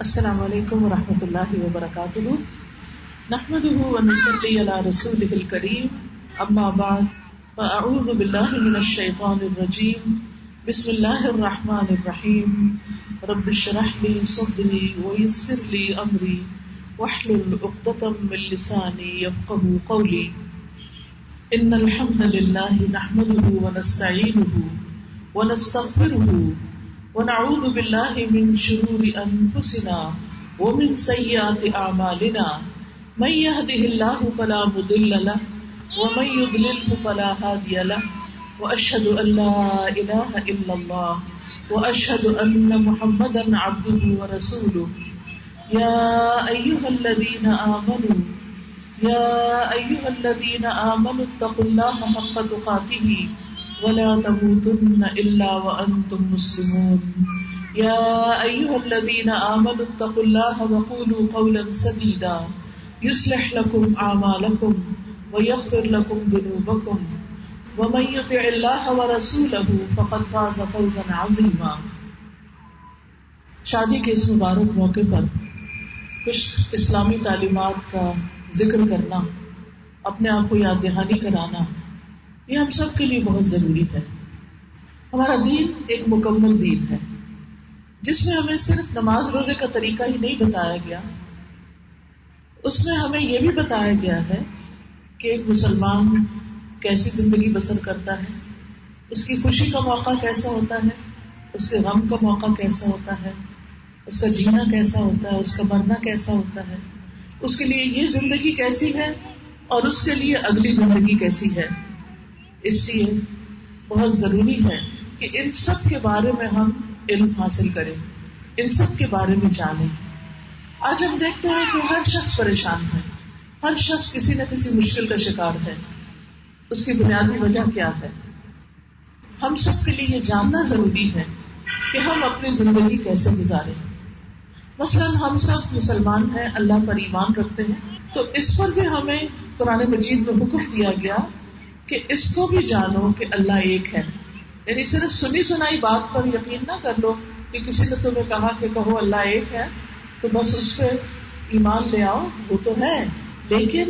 السلام علیکم ورحمۃ اللہ وبرکاتہ، نحمده ونصلی علی رسوله الکریم، اما بعد فاعوذ باللہ من الشیطان الرجیم، بسم اللہ الرحمن الرحیم، رب اشرح لی صدری ویسر لی امری واحلل عقدۃ من لسانی یفقهوا قولی۔ ان الحمد للہ نحمده ونستعینه ونستغفره ونعوذ باللہ من شرور انفسنا ومن سیئات اعمالنا، من يهده اللہ فلا مضل له ومن يضلل فلا هادی له، واشهد ان لا الہ الا اللہ واشهد ان محمدا عبده ورسوله۔ یا ایھا الذین آمنوا اتقوا اللہ حق تقاتہ ولا تموتن الا وانتم مسلمون۔ یا ایھا الذین آمنوا اتقوا اللہ وقولوا قولا سدیدا یصلح لکم اعمالکم ویغفر لکم ذنوبکم ومن یطع اللہ ورسولہ فقد فاز فوزا عظیما۔ شادی کے اس مبارک موقع پر کچھ اسلامی تعلیمات کا ذکر کرنا، اپنے آپ کو یاد دہانی کرانا، یہ ہم سب کے لیے بہت ضروری ہے۔ ہمارا دین ایک مکمل دین ہے جس میں ہمیں صرف نماز روزے کا طریقہ ہی نہیں بتایا گیا، اس میں ہمیں یہ بھی بتایا گیا ہے کہ ایک مسلمان کیسی زندگی بسر کرتا ہے، اس کی خوشی کا موقع کیسا ہوتا ہے، اس کے غم کا موقع کیسا ہوتا ہے، اس کا جینا کیسا ہوتا ہے، اس کا مرنا کیسا ہوتا ہے، اس کے لیے یہ زندگی کیسی ہے اور اس کے لیے اگلی زندگی کیسی ہے۔ اس لیے بہت ضروری ہے کہ ان سب کے بارے میں ہم علم حاصل کریں، ان سب کے بارے میں جانیں۔ آج ہم دیکھتے ہیں کہ ہر شخص پریشان ہے، ہر شخص کسی نہ کسی مشکل کا شکار ہے۔ اس کی بنیادی وجہ کیا ہے؟ ہم سب کے لیے یہ جاننا ضروری ہے کہ ہم اپنی زندگی کیسے گزاریں۔ مثلا ہم سب مسلمان ہیں، اللہ پر ایمان رکھتے ہیں، تو اس پر بھی ہمیں قرآن مجید میں حکم دیا گیا کہ اس کو بھی جانو کہ اللہ ایک ہے۔ یعنی صرف سنی سنائی بات پر یقین نہ کر لو کہ کسی نے تمہیں کہا کہ کہو اللہ ایک ہے تو بس اس پہ ایمان لے آؤ، وہ تو ہے، لیکن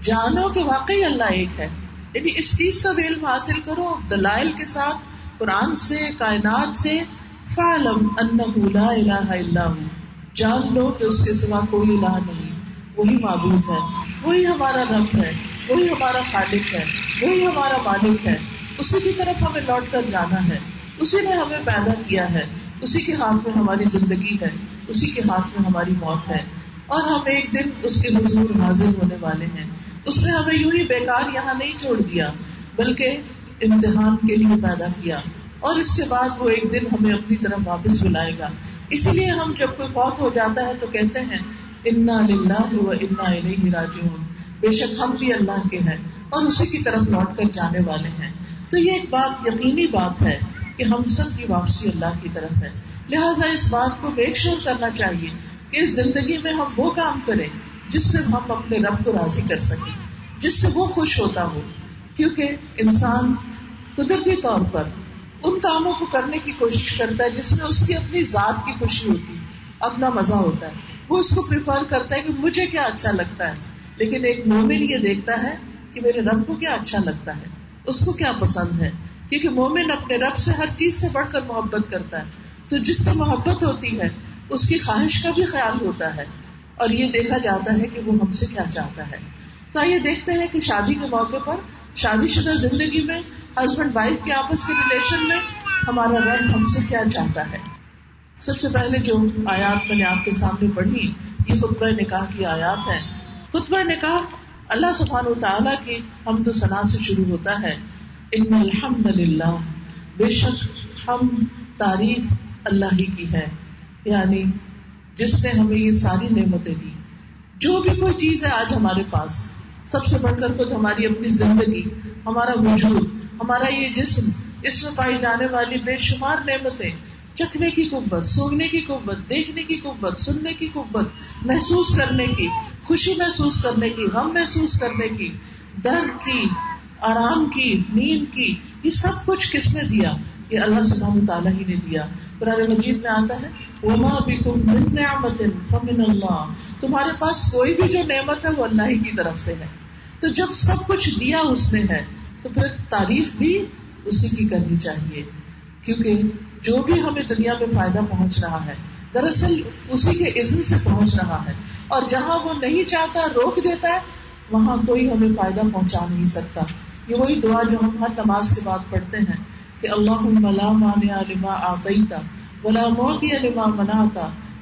جانو کہ واقعی اللہ ایک ہے۔ یعنی اس چیز کا بھی علم حاصل کرو دلائل کے ساتھ، قرآن سے، کائنات سے۔ فَاعْلَمْ أَنَّهُ لَا إِلَٰهَ إِلَّا هُوَ، جان لو کہ اس کے سوا کوئی الہ نہیں، وہی معبود ہے، وہی ہمارا رب ہے، وہی ہمارا خالق ہے، وہی ہمارا مالک ہے، اسی کی طرف ہمیں لوٹ کر جانا ہے، اسی نے ہمیں پیدا کیا ہے، اسی کے ہاتھ میں ہماری زندگی ہے، اسی کے ہاتھ میں ہماری موت ہے، اور ہم ایک دن اس کے حضور حاضر ہونے والے ہیں۔ اس نے ہمیں یوں ہی بیکار یہاں نہیں چھوڑ دیا بلکہ امتحان کے لیے پیدا کیا، اور اس کے بعد وہ ایک دن ہمیں اپنی طرف واپس بلائے گا۔ اسی لیے ہم جب کوئی فوت ہو جاتا ہے تو کہتے ہیں انا للہ و انا الیہ راجعون، بے شک ہم بھی اللہ کے ہیں اور اسی کی طرف لوٹ کر جانے والے ہیں۔ تو یہ ایک بات یقینی بات ہے کہ ہم سب کی واپسی اللہ کی طرف ہے، لہٰذا اس بات کو میک شور کرنا چاہیے کہ اس زندگی میں ہم وہ کام کریں جس سے ہم اپنے رب کو راضی کر سکیں، جس سے وہ خوش ہوتا ہو، کیونکہ انسان قدرتی طور پر ان کاموں کو کرنے کی کوشش کرتا ہے جس میں اس کی اپنی ذات کی خوشی ہوتی ہے، اپنا مزہ ہوتا ہے، وہ اس کو پریفر کرتا ہے کہ مجھے کیا اچھا لگتا ہے۔ لیکن ایک مومن یہ دیکھتا ہے کہ میرے رب کو کیا اچھا لگتا ہے، اس کو کیا پسند ہے، کیونکہ مومن اپنے رب سے ہر چیز سے بڑھ کر محبت کرتا ہے، تو جس سے محبت ہوتی ہے اس کی خواہش کا بھی خیال ہوتا ہے، اور یہ دیکھا جاتا ہے کہ وہ ہم سے کیا چاہتا ہے۔ تو آئیے دیکھتے ہیں کہ شادی کے موقع پر، شادی شدہ زندگی میں، ہسبینڈ وائف کے آپس کے ریلیشن میں ہمارا رب ہم سے کیا چاہتا ہے۔ سب سے پہلے جو آیات میں نے آپ کے سامنے پڑھی، یہ خطبہ نکاح کی آیات ہیں۔ خطبہ نکاح اللہ سبحانہ وتعالیٰ کی حمد و ثنا سے شروع ہوتا ہے۔ ان الحمد للہ، بے شک ہم تعریف اللہ ہی کی ہے، یعنی جس نے ہمیں یہ ساری نعمتیں دی۔ جو بھی کوئی چیز ہے آج ہمارے پاس، سب سے بڑھ کر خود ہماری اپنی زندگی، ہمارا وجود، ہمارا یہ جسم، اس میں پائی جانے والی بے شمار نعمتیں، چکھنے کی قوت، سونگنے کی قوت، دیکھنے کی قوت، سننے کی قوت، محسوس کرنے کی، خوشی محسوس کرنے کی، غم محسوس کرنے کی، درد کی، آرام کی، نیند کی، یہ سب کچھ کس نے دیا؟ یہ اللہ سبحانہ تعالیٰ ہی نے دیا. قرآن مجید میں آتا ہے وما بکم من نعمت فمن اللہ، تمہارے پاس کوئی بھی جو نعمت ہے وہ اللہ ہی کی طرف سے ہے. تو جب سب کچھ دیا اس نے ہے تو پھر تعریف بھی اسی کی کرنی چاہیے، کیونکہ جو بھی ہمیں دنیا میں فائدہ پہنچ رہا ہے دراصل اسی کے اذن سے پہنچ رہا ہے، اور جہاں وہ نہیں چاہتا روک دیتا ہے وہاں کوئی ہمیں فائدہ پہنچا نہیں سکتا. یہ وہی دعا جو ہم ہر نماز کے بعد پڑھتے ہیں کہ اللہم لا مانع لما اعطیت ولا معطی لما منعت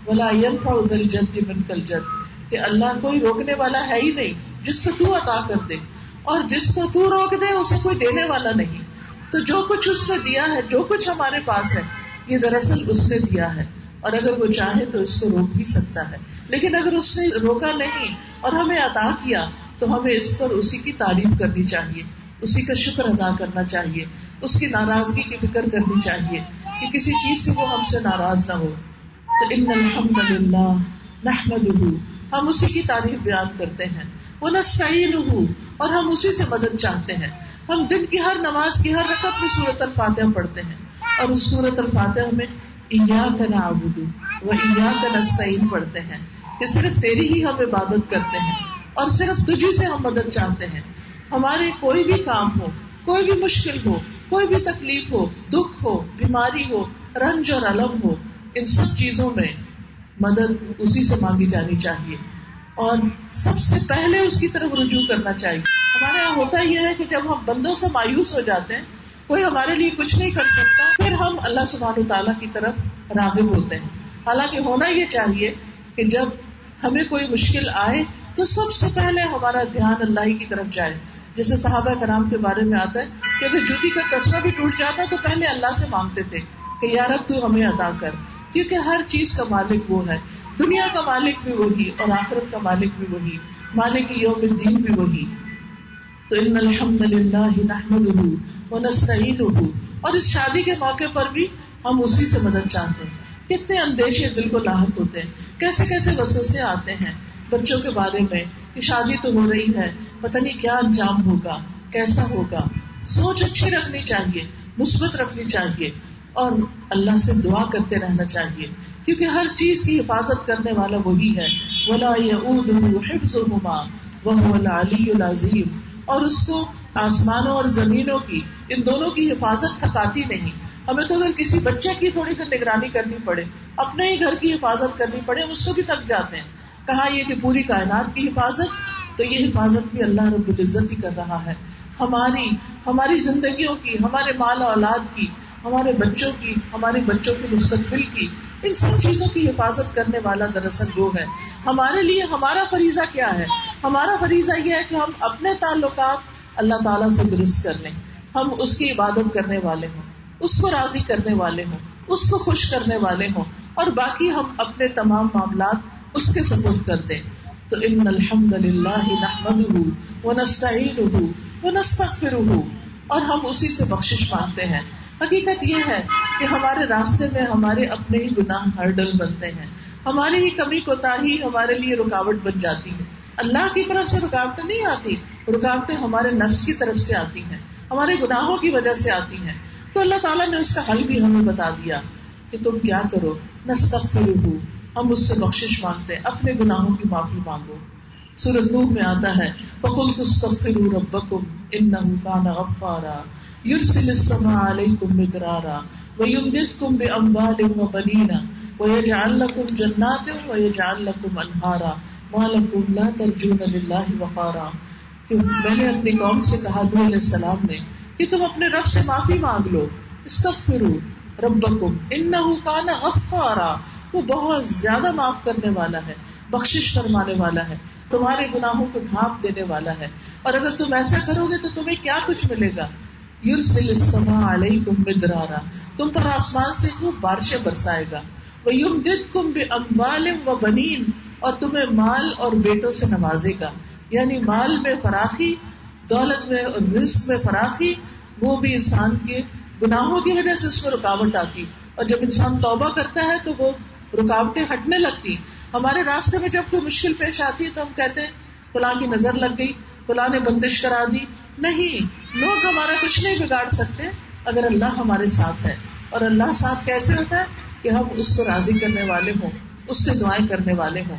ولا ينفع ذا الجد منک الجد، کہ اللہ کوئی روکنے والا ہے ہی نہیں جس کو تو عطا کر دے، اور جس کو تو روک دے اسے کوئی دینے والا نہیں. تو جو کچھ اس نے دیا ہے، جو کچھ ہمارے پاس ہے، یہ دراصل اس نے دیا ہے، اور اگر وہ چاہے تو اس کو روک بھی سکتا ہے. لیکن اگر اس نے روکا نہیں اور ہمیں عطا کیا تو ہمیں اس پر اسی کی تعریف کرنی چاہیے، اسی کا شکر ادا کرنا چاہیے، اس کی ناراضگی کی فکر کرنی چاہیے کہ کسی چیز سے وہ ہم سے ناراض نہ ہو. تو ان الحمد للہ نحمدہ، ہم اسی کی تعریف بیان کرتے ہیں. ونستعینہ، اور ہم اسی سے مدد چاہتے ہیں. ہم دن کی ہر نماز کی ہر رکعت میں سورۃ الفاتحہ پڑھتے ہیں، اور اس سورۃ الفاتحہ میں ایاک نعبد و ایاک نستعین پڑھتے ہیں کہ صرف تیری ہی ہم عبادت کرتے ہیں اور صرف تجھی سے ہم مدد چاہتے ہیں. ہمارے کوئی بھی کام ہو، کوئی بھی مشکل ہو، کوئی بھی تکلیف ہو، دکھ ہو، بیماری ہو، رنج اور الم ہو، ان سب چیزوں میں مدد اسی سے مانگی جانی چاہیے، اور سب سے پہلے اس کی طرف رجوع کرنا چاہیے. ہمارے یہاں ہوتا یہ ہے کہ جب ہم بندوں سے مایوس ہو جاتے ہیں، کوئی ہمارے لیے کچھ نہیں کر سکتا، پھر ہم اللہ سبحانہ تعالیٰ کی طرف راغب ہوتے ہیں. حالانکہ ہونا یہ چاہیے کہ جب ہمیں کوئی مشکل آئے تو سب سے پہلے ہمارا دھیان اللہ ہی کی طرف جائے. جیسے صحابہ کرام کے بارے میں آتا ہے کہ اگر جوتی کا تسمہ بھی ٹوٹ جاتا تو پہلے اللہ سے مانگتے تھے کہ یا رب تو ہمیں عطا کر، کیونکہ ہر چیز کا مالک وہ ہے. دنیا کا مالک بھی وہی اور آخرت کا مالک بھی وہی، مالک یوم الدین بھی وہی. تو ان الحمد للہ نحمدہ ونستعینہ، اور اس شادی کے موقع پر بھی ہم اسی سے مدد چاہتے ہیں. کتنے اندیشے دل کو لاحق ہوتے ہیں، کیسے کیسے وسوسے آتے ہیں بچوں کے بارے میں کہ شادی تو ہو رہی ہے، پتہ نہیں کیا انجام ہوگا، کیسا ہوگا. سوچ اچھی رکھنی چاہیے، مثبت رکھنی چاہیے، اور اللہ سے دعا کرتے رہنا چاہیے، کیونکہ ہر چیز کی حفاظت کرنے والا وہی ہے. ولا یؤودہ حفظہما وہو العلی العظیم، اور اس کو آسمانوں اور زمینوں کی، ان دونوں کی حفاظت تھکاتی نہیں. ہمیں تو اگر کسی بچے کی تھوڑی سی نگرانی کرنی پڑے، اپنے ہی گھر کی حفاظت کرنی پڑے، ہم اس سے بھی تھک جاتے ہیں. کہا یہ کہ پوری کائنات کی حفاظت، تو یہ حفاظت بھی اللہ رب العزت ہی کر رہا ہے. ہماری زندگیوں کی، ہمارے مال اولاد کی، ہمارے بچوں کی، ہمارے بچوں کے مستقبل کی، ان سب چیزوں کی حفاظت کرنے والا دراصل وہ ہے. ہمارے لیے ہمارا فریضہ کیا ہے؟ ہمارا فریضہ یہ ہے کہ ہم اپنے تعلقات اللہ تعالیٰ سے درست کر لیں، ہم اس کی عبادت کرنے والے ہوں، اس کو راضی کرنے والے ہوں، اس کو خوش کرنے والے ہوں، اور باقی ہم اپنے تمام معاملات اس کے سپرد کر دیں. تو ان الحمد للہ نحمدہ ونستعینہ ونستغفرہ، اور ہم اسی سے بخشش مانگتے ہیں. حقیقت یہ ہے کہ ہمارے راستے میں ہمارے اپنے ہی گناہ ہرڈل بنتے ہیں، ہماری ہی کمی کوتاہی ہمارے لیے رکاوٹ بن جاتی ہے. اللہ کی طرف سے رکاوٹیں نہیں آتی، رکاوٹیں ہمارے نفس کی طرف سے آتی ہیں، ہمارے گناہوں کی وجہ سے آتی ہیں. تو اللہ تعالیٰ نے اس کا حل بھی ہمیں بتا دیا کہ تم کیا کرو، نستغفرہ، ہم اس سے بخشش مانگتے ہیں، اپنے گناہوں کی معافی مانگو. سورۃ نوح میں آتا ہے فَقُلْتُ اسْتَغْفِرُوا رَبَّكُمْ إِنَّهُ كَانَ غَفَّارًا يُرْسِلِ السَّمَاءَ عَلَيْكُمْ مِدْرَارًا وَيُمْدِدْكُمْ بِأَمْوَالٍ وَبَنِينَ وَيَجْعَلْ لَكُمْ جَنَّاتٍ وَيَجْعَلْ لَكُمْ أَنْهَارًا مَا لَكُمْ لَا تَرْجُونَ لِلَّهِ وَقَارًا. کہ میں نے اپنی قوم سے کہا، نوح علیہ السلام نے، کہ تم اپنے رب سے معافی مانگ لو. استغفروا ربکم انہ کان غفارا، وہ بہت زیادہ معاف کرنے والا ہے، بخشش فرمانے والا ہے، تمہارے گناہوں کو ڈھانپ دینے والا ہے. اور اگر تم ایسا کرو گے تو تمہیں کیا کچھ ملے گا؟ یرسل السماء علیکم مدرارا، تم پر آسمان سے خوب بارشیں برسائے گا. ویمددکم باموال وبنین، اور تمہیں مال اور بیٹوں سے نوازے گا. یعنی مال میں فراخی، دولت میں اور رزق میں فراخی، وہ بھی انسان کے گناہوں کی وجہ سے اس میں رکاوٹ آتی، اور جب انسان توبہ کرتا ہے تو وہ رکاوٹیں ہٹنے لگتی. ہمارے راستے میں جب کوئی مشکل پیش آتی ہے تو ہم کہتے ہیں فلاں کی نظر لگ گئی، فلاں نے بندش کرا دی. نہیں، لوگ ہمارا کچھ نہیں بگاڑ سکتے، اگر اللہ ہمارے ساتھ ہے. اور اللہ ساتھ کیسے ہوتا ہے؟ کہ ہم اس کو راضی کرنے والے ہوں, اس سے دعائیں کرنے والے ہوں.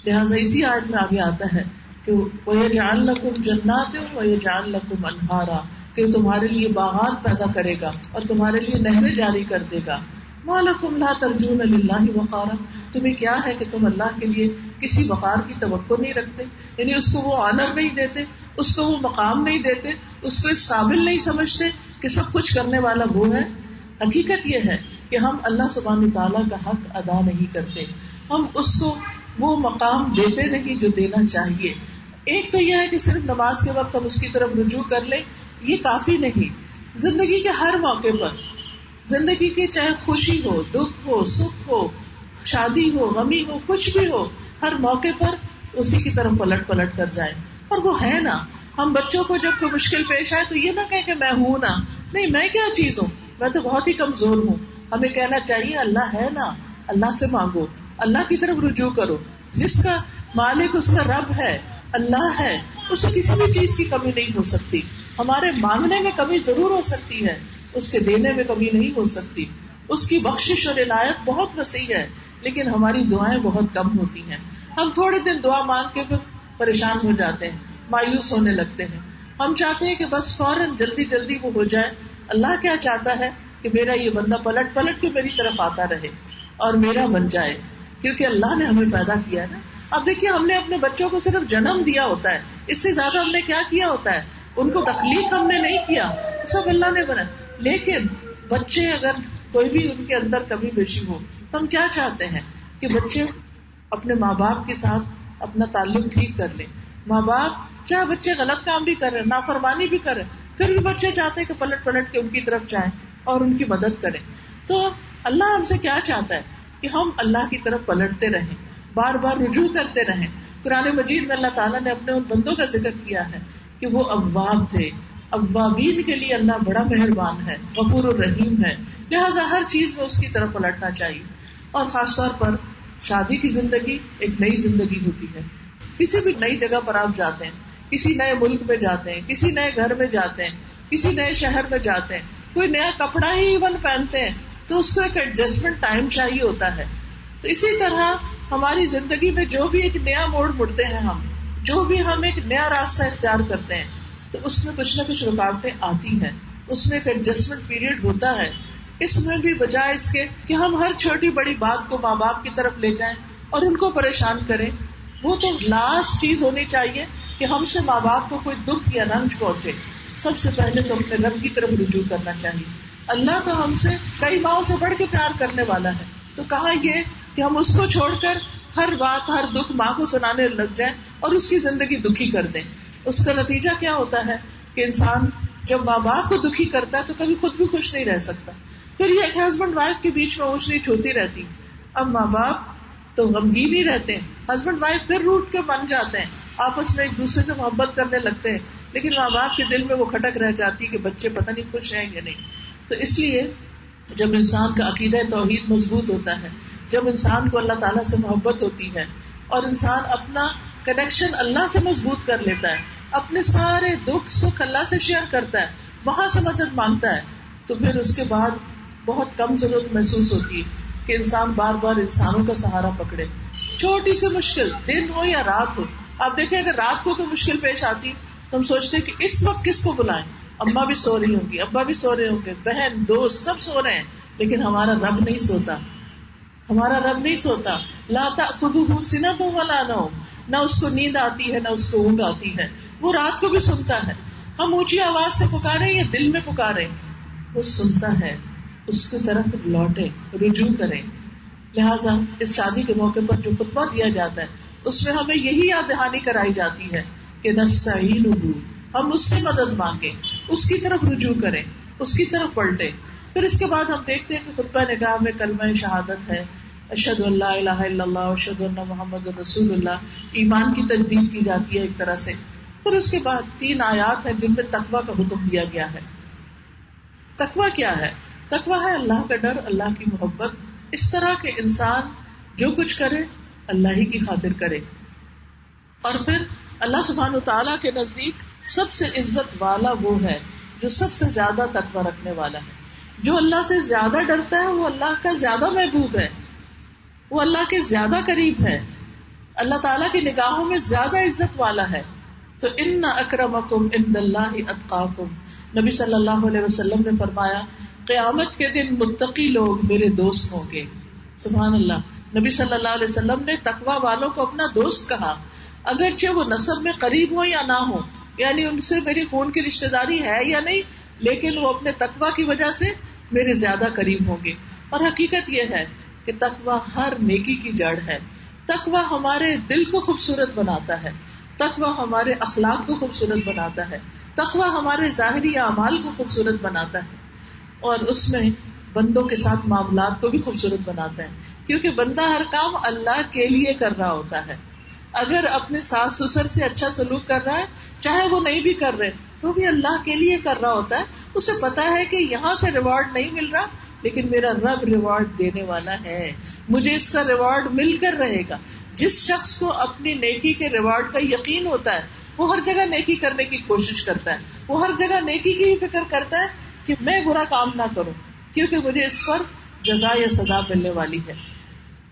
لہٰذا اسی آیت میں آگے آتا ہے کہ وَيَجْعَلْ لَكُمْ جَنَّاتٍ وَيَجْعَلْ لَكُمْ أَنْهَارًا, کہ تمہارے لیے باغات پیدا کرے گا اور تمہارے لیے نہریں جاری کر دے گا. مَا لَكُمْ لَا تَرْجُونَ لِلَّهِ وَقَارًا, تمہیں کیا ہے کہ تم اللہ کے لیے کسی وقار کی توقع نہیں رکھتے, یعنی اس کو وہ آنر نہیں دیتے, اس کو وہ مقام نہیں دیتے, اس کو اس قابل نہیں سمجھتے کہ سب کچھ کرنے والا وہ ہے. حقیقت یہ ہے کہ ہم اللہ سبحانہ تعالیٰ کا حق ادا نہیں کرتے, ہم اس کو وہ مقام دیتے نہیں جو دینا چاہیے. ایک تو یہ ہے کہ صرف نماز کے وقت ہم اس کی طرف رجوع کر لیں, یہ کافی نہیں. زندگی کے ہر موقع پر, زندگی کی چاہے خوشی ہو, دکھ ہو, سکھ ہو, شادی ہو, غمی ہو, کچھ بھی ہو, ہر موقع پر اسی کی طرف پلٹ پلٹ کر جائیں. اور وہ ہے نا, ہم بچوں کو جب کوئی مشکل پیش آئے تو یہ نہ کہیں کہ میں ہوں نا, نہیں میں کیا چیز ہوں, میں تو بہت ہی کمزور ہوں. ہمیں کہنا چاہیے اللہ ہے نا, اللہ سے مانگو, اللہ کی طرف رجوع کرو. جس کا مالک اس کا رب ہے, اللہ ہے, اس کو کسی بھی چیز کی کمی نہیں ہو سکتی. ہمارے مانگنے میں کمی ضرور ہو سکتی ہے, اس کے دینے میں کمی نہیں ہو سکتی. اس کی بخشش اور عنایت بہت وسیع ہے, لیکن ہماری دعائیں بہت کم ہوتی ہیں. ہم تھوڑے دن دعا مانگ کے پھر پریشان ہو جاتے ہیں, مایوس ہونے لگتے ہیں. ہم چاہتے ہیں کہ بس فوراً جلدی جلدی وہ ہو جائے. اللہ کیا چاہتا ہے کہ میرا یہ بندہ پلٹ پلٹ کے میری طرف آتا رہے اور میرا بن جائے, کیونکہ اللہ نے ہمیں پیدا کیا ہے نا. اب دیکھیے, ہم نے اپنے بچوں کو صرف جنم دیا ہوتا ہے, اس سے زیادہ ہم نے کیا کیا ہوتا ہے؟ ان کو تخلیق ہم نے نہیں کیا, سب اللہ نے بنا. لیکن بچے اگر کوئی بھی ان کے اندر کمی بیشی ہو تو ہم کیا چاہتے ہیں کہ بچے اپنے ماں باپ کے ساتھ اپنا تعلق ٹھیک کر لیں. ماں باپ چاہے بچے غلط کام بھی کر رہے ہیں, نافرمانی بھی کر رہے ہیں, پھر بھی بچے چاہتے ہیں کہ پلٹ پلٹ کے ان کی طرف جائیں اور ان کی مدد کریں. تو اللہ ہم سے کیا چاہتا ہے کہ ہم اللہ کی طرف پلٹتے رہیں, بار بار رجوع کرتے رہیں. قرآن مجید میں اللہ تعالیٰ نے اپنے ان بندوں کا ذکر کیا ہے کہ وہ اواب تھے. اوابین کے لیے اللہ بڑا مہربان ہے, غفور الرحیم ہے. لہٰذا ہر چیز میں اس کی طرف پلٹنا چاہیے. اور خاص طور پر شادی کی زندگی ایک نئی زندگی ہوتی ہے. کسی بھی نئی جگہ پر آپ جاتے ہیں, کسی نئے ملک میں جاتے ہیں, کسی نئے گھر میں جاتے ہیں, کسی نئے شہر میں جاتے ہیں, کوئی نیا کپڑا ہی ایون پہنتے ہیں تو اس کو ایک ایڈجسٹمنٹ ٹائم چاہیے ہوتا ہے. تو اسی طرح ہماری زندگی میں جو بھی ایک نیا موڑ مڑتے ہیں, ہم جو بھی ہم ایک نیا راستہ اختیار کرتے ہیں, تو اس میں کچھ نہ کچھ رکاوٹیں آتی ہیں, اس میں ایک ایڈجسٹمنٹ پیریڈ ہوتا ہے. اس میں بھی بجائے اس کے کہ ہم ہر چھوٹی بڑی بات کو ماں باپ کی طرف لے جائیں اور ان کو پریشان کریں, وہ تو لاسٹ چیز ہونی چاہیے کہ ہم سے ماں باپ کو کوئی دکھ یا رنج پہنچے. سب سے پہلے تو اپنے رب کی طرف رجوع کرنا چاہیے. اللہ تو ہم سے کئی ماؤں سے بڑھ کے پیار کرنے والا ہے, تو کہاں یہ کہ ہم اس کو چھوڑ کر ہر بات ہر دکھ ماں کو سنانے لگ جائیں اور اس کی زندگی دکھی کر دیں. اس کا نتیجہ کیا ہوتا ہے کہ انسان جب ماں باپ کو دکھی کرتا ہے تو کبھی خود بھی خوش نہیں رہ سکتا. پھر یہ کہ ہسبینڈ وائف کے بیچ میں اونچ نیچ ہوتی رہتی. اب ماں باپ تو غمگین ہی رہتے ہیں, ہسبینڈ وائف پھر روٹ کے بن جاتے ہیں, آپس میں ایک دوسرے سے محبت کرنے لگتے ہیں, لیکن ماں باپ کے دل میں وہ کھٹک رہ جاتی ہے کہ بچے پتہ نہیں خوش ہیں یا نہیں. تو اس لیے جب انسان کا عقیدہ توحید مضبوط ہوتا ہے, جب انسان کو اللہ تعالیٰ سے محبت ہوتی ہے اور انسان اپنا کنیکشن اللہ سے مضبوط کر لیتا ہے, اپنے سارے دکھ سکھ اللہ سے شیئر کرتا ہے, وہاں سے مدد مانگتا ہے, تو پھر اس کے بعد بہت کم ضرورت محسوس ہوتی ہے کہ انسان بار بار انسانوں کا سہارا پکڑے. چھوٹی سی مشکل دن ہو یا رات ہو, آپ دیکھیں اگر رات کو کوئی مشکل پیش آتی تو ہم سوچتے کہ اس وقت کس کو بلائیں, اماں بھی سو رہی ہوں گی, ابا بھی سو رہے ہوں گے, بہن دوست سب سو رہے ہیں, لیکن ہمارا رب نہیں سوتا. ہمارا رب نہیں سوتا. لا تأخذہ سنۃ ولا نوم, نہ اس کو نیند آتی ہے نہ اس کو اونگ آتی ہے, وہ رات کو بھی سنتا ہے. ہم اونچی آواز سے پکارے یا دل میں پکارے, وہ سنتا ہے. اس کی طرف لوٹے, رجوع کریں. لہٰذا اس شادی کے موقع پر جو خطبہ دیا جاتا ہے اس میں ہمیں یہی یاد دہانی کرائی جاتی ہے کہ نستعینہ, ہم اس سے مدد مانگیں, اس کی طرف رجوع کریں, اس کی طرف پلٹیں. پھر اس کے بعد ہم دیکھتے ہیں کہ خطبہ نکاح میں کلمہ شہادت ہے, اشہد ان لا الہ الا اللہ اشہد ان محمد رسول اللہ, ایمان کی تجدید کی جاتی ہے ایک طرح سے. پھر اس کے بعد 3 آیات ہیں جن میں تقویٰ کا حکم دیا گیا ہے. تقویٰ کیا ہے؟ تقویٰ ہے اللہ کا ڈر, اللہ کی محبت, اس طرح کہ انسان جو کچھ کرے اللہ ہی کی خاطر کرے. اور پھر اللہ سبحانہ تعالیٰ کے نزدیک سب سے عزت والا وہ ہے جو سب سے زیادہ تقوی رکھنے والا ہے. جو اللہ سے زیادہ ڈرتا ہے وہ اللہ کا زیادہ محبوب ہے، وہ اللہ کے زیادہ قریب ہے، اللہ تعالیٰ کی نگاہوں میں زیادہ عزت والا ہے. تو ان اکرمکم عند اللہ اتقاکم، نبی صلی اللہ علیہ وسلم نے فرمایا قیامت کے دن متقی لوگ میرے دوست ہوں گے. سبحان اللہ. نبی صلی اللہ علیہ وسلم نے تقوی والوں کو اپنا دوست کہا، اگرچہ وہ نسب میں قریب ہو یا نہ ہو، یعنی ان سے میری خون کی رشتہ داری ہے یا نہیں، لیکن وہ اپنے تقوی کی وجہ سے میرے زیادہ قریب ہوں گے. اور حقیقت یہ ہے کہ تقوی ہر نیکی کی جڑ ہے. تقوی ہمارے دل کو خوبصورت بناتا ہے، تقوی ہمارے اخلاق کو خوبصورت بناتا ہے، تقوی ہمارے ظاہری اعمال کو خوبصورت بناتا ہے، اور اس میں بندوں کے ساتھ معاملات کو بھی خوبصورت بناتا ہے. کیونکہ بندہ ہر کام اللہ کے لیے کر رہا ہوتا ہے. اگر اپنے ساس سسر سے اچھا سلوک کر رہا ہے، چاہے وہ نہیں بھی کر رہے، تو بھی اللہ کے لیے کر رہا ہوتا ہے. اسے پتا ہے کہ یہاں سے ریوارڈ نہیں مل رہا، لیکن میرا رب ریوارڈ دینے والا ہے، مجھے اس کا ریوارڈ مل کر رہے گا. جس شخص کو اپنی نیکی کے ریوارڈ کا یقین ہوتا ہے، وہ ہر جگہ نیکی کرنے کی کوشش کرتا ہے، وہ ہر جگہ نیکی کی ہی فکر کرتا ہے کہ میں برا کام نہ کروں، کیونکہ مجھے اس پر جزا یا سزا ملنے والی ہے.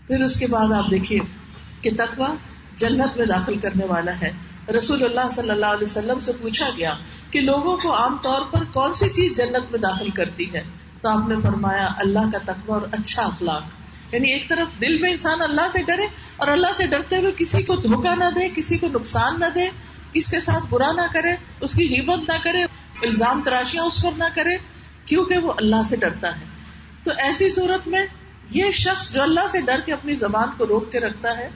پھر اس کے بعد آپ دیکھیے کہ تقوی جنت میں داخل کرنے والا ہے. رسول اللہ صلی اللہ علیہ وسلم سے پوچھا گیا کہ لوگوں کو عام طور پر کون سی چیز جنت میں داخل کرتی ہے، تو آپ نے فرمایا اللہ کا تقوی اور اچھا اخلاق. یعنی ایک طرف دل میں انسان اللہ سے ڈرے، اور اللہ سے ڈرتے ہوئے کسی کو دھوکہ نہ دے، کسی کو نقصان نہ دے، کس کے ساتھ برا نہ کرے، اس کی غیبت نہ کرے، الزام تراشیاں اس پر نہ کرے، کیونکہ وہ اللہ سے ڈرتا ہے. تو ایسی صورت میں یہ شخص جو اللہ سے ڈر کے اپنی زبان کو روک کے رکھتا ہے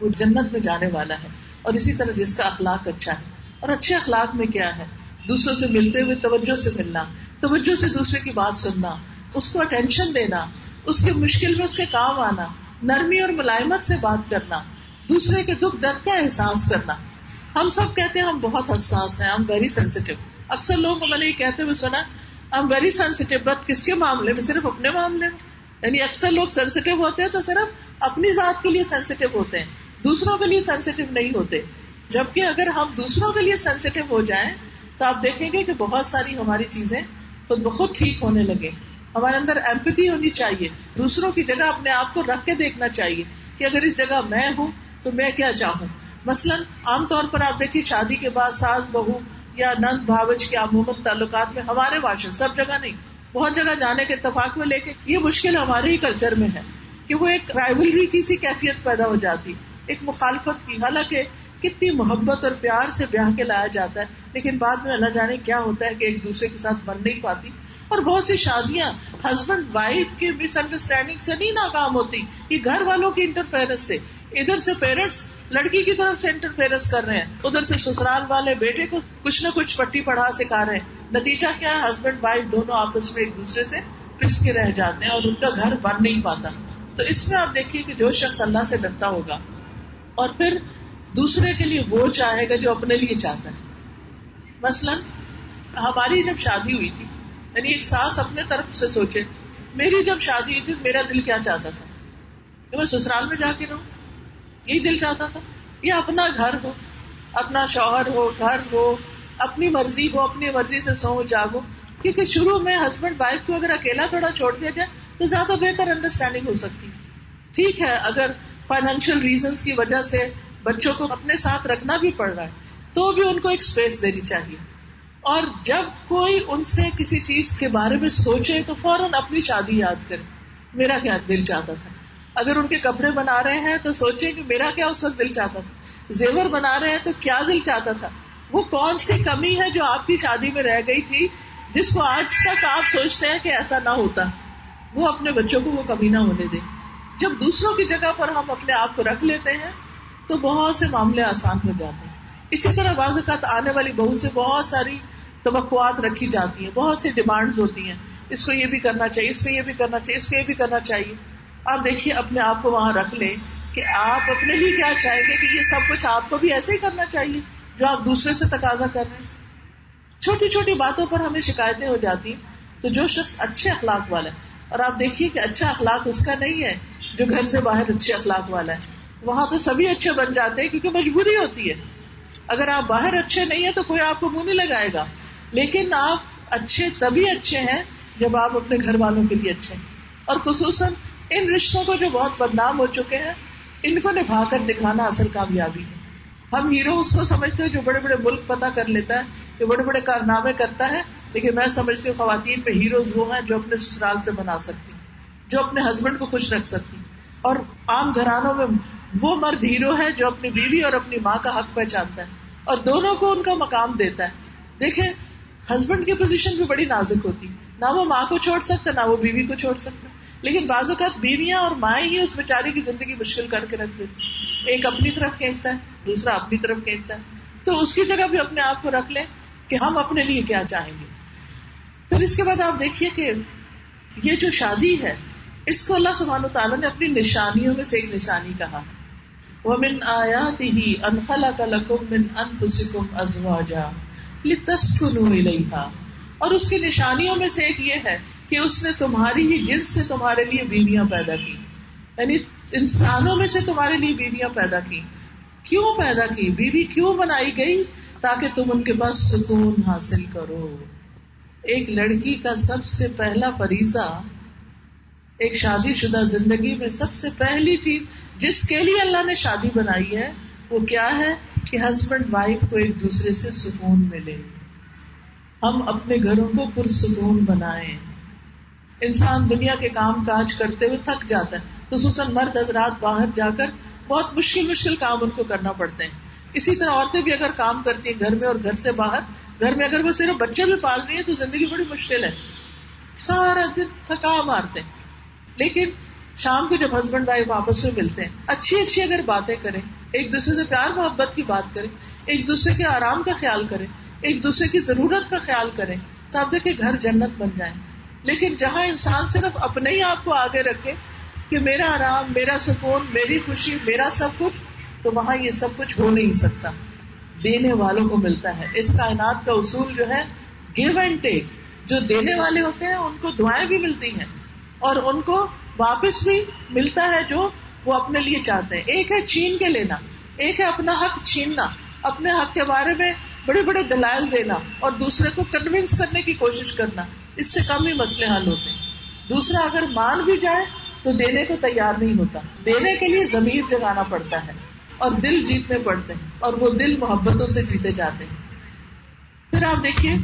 وہ جنت میں جانے والا ہے. اور اسی طرح جس کا اخلاق اچھا ہے. اور اچھے اخلاق میں کیا ہے؟ دوسروں سے ملتے ہوئے توجہ سے ملنا، توجہ سے دوسرے کی بات سننا، اس کو اٹینشن دینا، اس کے مشکل میں اس کے کام آنا، نرمی اور ملائمت سے بات کرنا، دوسرے کے دکھ درد کا احساس کرنا. ہم سب کہتے ہیں ہم بہت حساس ہیں، ہم ویری سینسیٹیو. اکثر لوگوں کو میں نے یہ کہتے ہوئے سنا ہم ویری سینسیٹیو، بٹ کس کے معاملے میں؟ صرف اپنے معاملے میں. یعنی اکثر لوگ سینسیٹیو ہوتے ہیں تو صرف اپنی ذات کے لیے سینسیٹیو ہوتے ہیں، دوسروں کے لیے سینسیٹیو نہیں ہوتے. جبکہ اگر ہم دوسروں کے لیے سینسیٹیو ہو جائیں تو آپ دیکھیں گے کہ بہت ساری ہماری چیزیں خود بخود ٹھیک ہونے لگے. ہمارے اندر ایمپتھی ہونی چاہیے، دوسروں کی جگہ اپنے آپ کو رکھ کے دیکھنا چاہیے کہ اگر اس جگہ میں ہوں تو میں کیا چاہوں. مثلاً عام طور پر آپ دیکھیے شادی کے بعد ساس بہو یا نند بھاوج کے عموماً تعلقات میں ہمارے معاشرے، سب جگہ نہیں، بہت جگہ جانے کے اتفاق میں، لیکن یہ مشکل ہمارے ہی کلچر میں ہے کہ وہ ایک رائیولری کی سی کیفیت پیدا ہو جاتی، ایک مخالفت کی. حالانکہ کتنی محبت اور پیار سے بیاہ کے لایا جاتا ہے، لیکن بعد میں اللہ جانے کیا ہوتا ہے کہ ایک دوسرے کے ساتھ بن نہیں پاتی. اور بہت سی شادیاں ہسبینڈ وائف کی مس انڈرسٹینڈنگ سے نہیں ناکام ہوتی، یہ گھر والوں کی انٹرفیئرنس سے. ادھر سے پیرنٹس لڑکی کی طرف سے انٹرفیئرنس کر رہے ہیں، ادھر سے سسرال والے بیٹے کو کچھ نہ کچھ پٹی پڑھا سکھا رہے ہیں. نتیجہ کیا ہے؟ ہسبینڈ وائف دونوں آپس میں ایک دوسرے سے پس کے رہ جاتے ہیں اور ان کا گھر بن نہیں پاتا. تو اس میں آپ دیکھیے کہ جو شخص اللہ سے ڈرتا ہوگا اور پھر دوسرے کے لیے وہ چاہے گا جو اپنے لیے چاہتا ہے. مثلاً ہماری جب شادی ہوئی تھی، یعنی ایک ساس اپنے طرف سے سوچے میری جب شادی ہوئی تھی میرا دل کیا چاہتا تھا کہ میں سسرال میں جا کے رہوں، یہی دل چاہتا تھا، یا اپنا گھر ہو، اپنا شوہر ہو، گھر ہو، اپنی مرضی ہو، اپنی مرضی سے سو جاگو. کیونکہ شروع میں ہسبینڈ وائف کو اگر اکیلا تھوڑا چھوڑ دیا جائے تو زیادہ بہتر انڈرسٹینڈنگ ہو سکتی. ٹھیک ہے اگر فائنینشیل ریزنز کی وجہ سے بچوں کو اپنے ساتھ رکھنا بھی پڑ رہا ہے تو بھی ان کو ایک اسپیس دینی چاہیے. اور جب کوئی ان سے کسی چیز کے بارے میں سوچے تو فوراً اپنی شادی یاد کرے، میرا کیا دل چاہتا تھا. اگر ان کے کپڑے بنا رہے ہیں تو سوچیں کہ میرا کیا اس وقت دل چاہتا تھا. زیور بنا رہے ہیں تو کیا دل چاہتا تھا. وہ کون سی کمی ہے جو آپ کی شادی میں رہ گئی تھی جس کو آج تک آپ سوچتے ہیں کہ ایسا نہ ہوتا. وہ اپنے بچوں کو وہ کمی نہ ہونے دیں. جب دوسروں کی جگہ پر ہم اپنے آپ کو رکھ لیتے ہیں تو بہت سے معاملے آسان ہو جاتے ہیں. اسی طرح بعض اوقات آنے والی بہو سے بہت ساری توقعات رکھی جاتی ہیں، بہت سی ڈیمانڈز ہوتی ہیں، اس کو یہ بھی کرنا چاہیے، اس کو یہ بھی کرنا چاہیے، اس کو یہ بھی کرنا چاہیے. آپ دیکھیے اپنے آپ کو وہاں رکھ لیں کہ آپ اپنے لیے کیا چاہیں گے کہ یہ سب کچھ آپ کو بھی ایسے ہی کرنا چاہیے جو آپ دوسرے سے تقاضا کر رہے ہیں. چھوٹی چھوٹی باتوں پر ہمیں شکایتیں ہو جاتی ہیں. تو جو شخص اچھے اخلاق والا ہے، اور آپ دیکھیے کہ اچھا اخلاق اس کا نہیں ہے جو گھر سے باہر اچھے اخلاق والا ہے، وہاں تو سبھی اچھے بن جاتے ہیں کیونکہ مجبوری ہوتی ہے. اگر آپ باہر اچھے نہیں ہیں تو کوئی آپ کو منہ نہیں لگائے گا، لیکن آپ اچھے تبھی اچھے ہیں جب آپ اپنے گھر والوں کے لیے اچھے ہیں. اور خصوصاً ان رشتوں کو جو بہت بدنام ہو چکے ہیں, ان کو نبھا کر دکھانا اصل کامیابی ہے. ہم ہیرو اس کو سمجھتے ہیں جو بڑے بڑے ملک فتح کر لیتا ہے, جو بڑے بڑے کارنامے کرتا ہے, لیکن میں سمجھتی ہوں خواتین میں ہیروز وہ ہیں جو اپنے سسرال سے بنا سکتی, جو اپنے ہسبینڈ کو خوش رکھ سکتی. اور عام گھرانوں میں وہ مرد ہیرو ہے جو اپنی بیوی اور اپنی ماں کا حق پہچانتا ہے اور دونوں کو ان کا مقام دیتا ہے. دیکھیں ہسبینڈ کی پوزیشن بھی بڑی نازک ہوتی, نہ وہ ماں کو چھوڑ سکتا نہ وہ بیوی کو چھوڑ سکتا, لیکن بعض اوقات بیویاں اور مائیں ہی اس بیچاری کی زندگی مشکل کر کے رکھ دیتی. ایک اپنی طرف کھینچتا ہے, دوسرا اپنی طرف کھینچتا ہے. تو اس کی جگہ بھی اپنے آپ کو رکھ لیں کہ ہم اپنے لیے کیا چاہیں گے. پھر اس کے بعد آپ دیکھیے کہ یہ جو شادی ہے اس کو اللہ سبحانہ وتعالیٰ نے اپنی نشانیوں میں سے ایک نشانی کہا. وَمِنْ آيَاتِهِ أَنْ خَلَقَ لَكُم مِّنْ أَنفُسِكُمْ أَزْوَاجًا لِتَسْكُنُوا إِلَيْهَا. اور اس کی نشانیوں میں سے ایک یہ ہے کہ اس نے تمہاری ہی جنس سے تمہارے لیے بیویاں پیدا کی, یعنی انسانوں میں سے تمہارے لیے بیویاں پیدا کی. کیوں پیدا کی, بیوی کیوں بنائی گئی؟ تاکہ تم ان کے پاس سکون حاصل کرو. ایک لڑکی کا سب سے پہلا فریضہ ایک شادی شدہ زندگی میں سب سے پہلی چیز جس کے لیے اللہ نے شادی بنائی ہے وہ کیا ہے کہ ہسبینڈ وائف کو ایک دوسرے سے سکون ملے. ہم اپنے گھروں کو پرسکون بنائیں. انسان دنیا کے کام کاج کرتے ہوئے تھک جاتا ہے, خصوصاً مرد حضرات باہر جا کر بہت مشکل کام ان کو کرنا پڑتے ہیں. اسی طرح عورتیں بھی اگر کام کرتی ہیں گھر میں اور گھر سے باہر, گھر میں اگر وہ صرف بچے بھی پال رہی ہیں تو زندگی بڑی مشکل ہے, سارا دن تھکا مارتے ہیں. لیکن شام کو جب ہسبینڈ وائف آپس میں ملتے ہیں, اچھی اگر باتیں کریں, ایک دوسرے سے پیار محبت کی بات کریں, ایک دوسرے کے آرام کا خیال کریں, ایک دوسرے کی ضرورت کا خیال کریں, تو آپ دیکھیں گھر جنت بن جائیں. لیکن جہاں انسان صرف اپنے ہی آپ کو آگے رکھے کہ میرا آرام, میرا سکون, میری خوشی, میرا سب کچھ, تو وہاں یہ سب کچھ ہو نہیں سکتا. دینے والوں کو ملتا ہے. اس کائنات کا اصول جو ہے گیو اینڈ ٹیک. جو دینے والے ہوتے ہیں ان کو دعائیں بھی ملتی ہیں اور ان کو واپس بھی ملتا ہے جو وہ اپنے لیے چاہتے ہیں. ایک ہے چھین کے لینا, ایک ہے اپنا حق چھیننا, اپنے حق کے بارے میں بڑے بڑے دلائل دینا اور دوسرے کو کنونس کرنے کی کوشش کرنا. اس سے کم ہی مسئلے حل ہوتے ہیں. دوسرا اگر مان بھی جائے تو دینے کو تیار نہیں ہوتا. دینے کے لیے ضمیر جگانا پڑتا ہے اور دل جیتنے پڑتے ہیں, اور وہ دل محبتوں سے جیتے جاتے ہیں. پھر آپ دیکھیے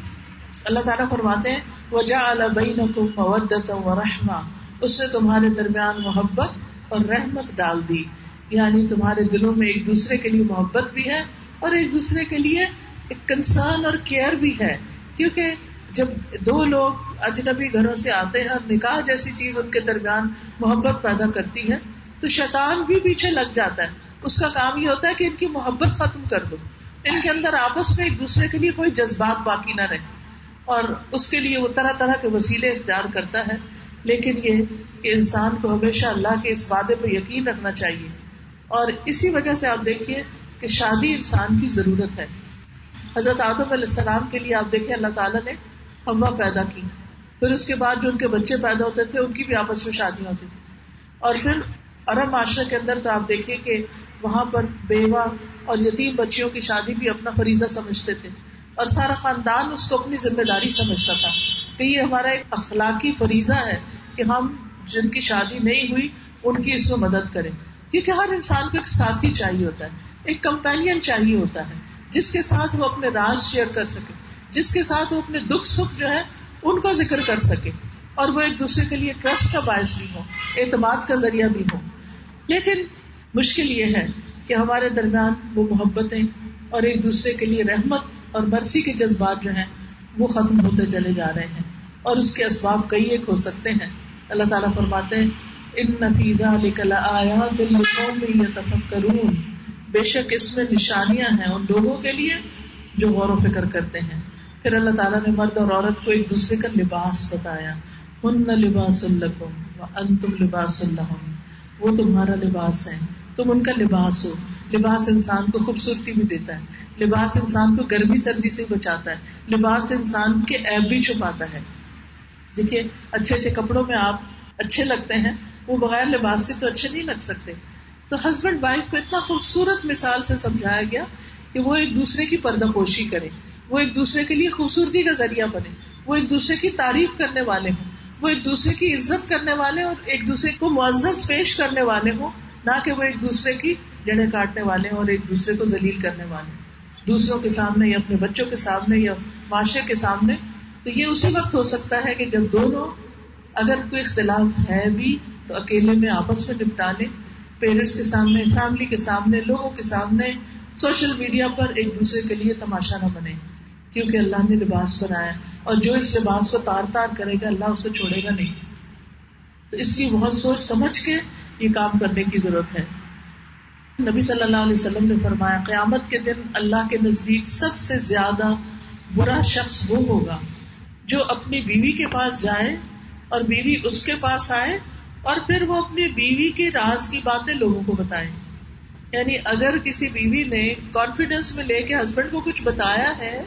اللہ تعالیٰ فرماتے ہیں وَجَعَلَ بَيْنَكُمْ مَوَدَّةً وَرَحْمَةً, اس نے تمہارے درمیان محبت اور رحمت ڈال دی. یعنی تمہارے دلوں میں ایک دوسرے کے لیے محبت بھی ہے اور ایک دوسرے کے لیے ایک کنسرن اور کیئر بھی ہے. کیونکہ جب دو لوگ اجنبی گھروں سے آتے ہیں اور نکاح جیسی چیز ان کے درمیان محبت پیدا کرتی ہے تو شیطان بھی پیچھے لگ جاتا ہے. اس کا کام یہ ہوتا ہے کہ ان کی محبت ختم کر دو, ان کے اندر آپس میں ایک دوسرے کے لیے کوئی جذبات باقی نہ رہے, اور اس کے لیے وہ طرح طرح کے وسیلے اختیار کرتا ہے. لیکن یہ کہ انسان کو ہمیشہ اللہ کے اس وعدے پہ یقین رکھنا چاہیے. اور اسی وجہ سے آپ دیکھیے کہ شادی انسان کی ضرورت ہے. حضرت آدم علیہ السلام کے لیے آپ دیکھیں اللہ تعالیٰ نے حوا پیدا کی, پھر اس کے بعد جو ان کے بچے پیدا ہوتے تھے ان کی بھی آپس میں شادیاں ہوتی تھی. اور پھر عرب معاشرے کے اندر تو آپ دیکھیے کہ وہاں پر بیوہ اور یتیم بچیوں کی شادی بھی اپنا فریضہ سمجھتے تھے, اور سارا خاندان اس کو اپنی ذمہ داری سمجھتا تھا کہ یہ ہمارا ایک اخلاقی فریضہ ہے کہ ہم جن کی شادی نہیں ہوئی ان کی اس میں مدد کریں. کیونکہ ہر انسان کو ایک ساتھی چاہیے ہوتا ہے, ایک کمپینین چاہیے ہوتا ہے جس کے ساتھ وہ اپنے راز شیئر کر سکے, جس کے ساتھ وہ اپنے دکھ سکھ جو ہے ان کو ذکر کر سکے, اور وہ ایک دوسرے کے لیے ٹرسٹ کا باعث بھی ہو, اعتماد کا ذریعہ بھی ہو. لیکن مشکل یہ ہے کہ ہمارے درمیان وہ محبتیں اور ایک دوسرے کے لیے رحمت اور مرسی کے جذبات جو ہیں وہ ختم ہوتے چلے جا رہے ہیں, اور اس کے اسباب کئی ایک ہو سکتے ہیں. اللہ تعالیٰ فرماتے ہیں ان فی ذلک لآیات لقوم یتفکرون, بے شک اس میں نشانیاں ہیں ان لوگوں کے لیے جو غور و فکر کرتے ہیں. پھر اللہ تعالیٰ نے مرد اور عورت کو ایک دوسرے کا لباس بتایا. ہن لباس لکم وانتم لباس لہم, وہ تمہارا لباس ہے تم ان کا لباس ہو. لباس انسان کو خوبصورتی بھی دیتا ہے, لباس انسان کو گرمی سردی سے بچاتا ہے, لباس انسان کے عیب بھی چھپاتا ہے. دیکھیے اچھے کپڑوں میں آپ اچھے لگتے ہیں, وہ بغیر لباس کے تو اچھے نہیں لگ سکتے. تو ہسبینڈ وائف کو اتنا خوبصورت مثال سے سمجھایا گیا کہ وہ ایک دوسرے کی پردہ پوشی کرے, وہ ایک دوسرے کے لیے خوبصورتی کا ذریعہ بنے، وہ ایک دوسرے کی تعریف کرنے والے ہوں، وہ ایک دوسرے کی عزت کرنے والے اور ایک دوسرے کو معزز پیش کرنے والے ہوں، نہ کہ وہ ایک دوسرے کی جڑیں کاٹنے والے ہوں اور ایک دوسرے کو ذلیل کرنے والے ہوں، دوسروں کے سامنے یا اپنے بچوں کے سامنے یا معاشرے کے سامنے. تو یہ اسی وقت ہو سکتا ہے کہ جب دونوں اگر کوئی اختلاف ہے بھی تو اکیلے میں آپس میں نپٹا لیں، پیرنٹس کے سامنے، فیملی کے سامنے، لوگوں کے سامنے، سوشل میڈیا پر ایک دوسرے کے لیے تماشا نہ بنے، کیونکہ اللہ نے لباس بنایا اور جو اس لباس کو تار تار کرے گا اللہ اس کو چھوڑے گا نہیں. تو اس کی بہت سوچ سمجھ کے یہ کام کرنے کی ضرورت ہے. نبی صلی اللہ علیہ وسلم نے فرمایا قیامت کے دن اللہ کے نزدیک سب سے زیادہ برا شخص وہ ہوگا جو اپنی بیوی کے پاس جائے اور بیوی اس کے پاس آئے اور پھر وہ اپنی بیوی کے راز کی باتیں لوگوں کو بتائے. یعنی اگر کسی بیوی نے کانفیڈنس میں لے کے ہسبینڈ کو کچھ بتایا ہے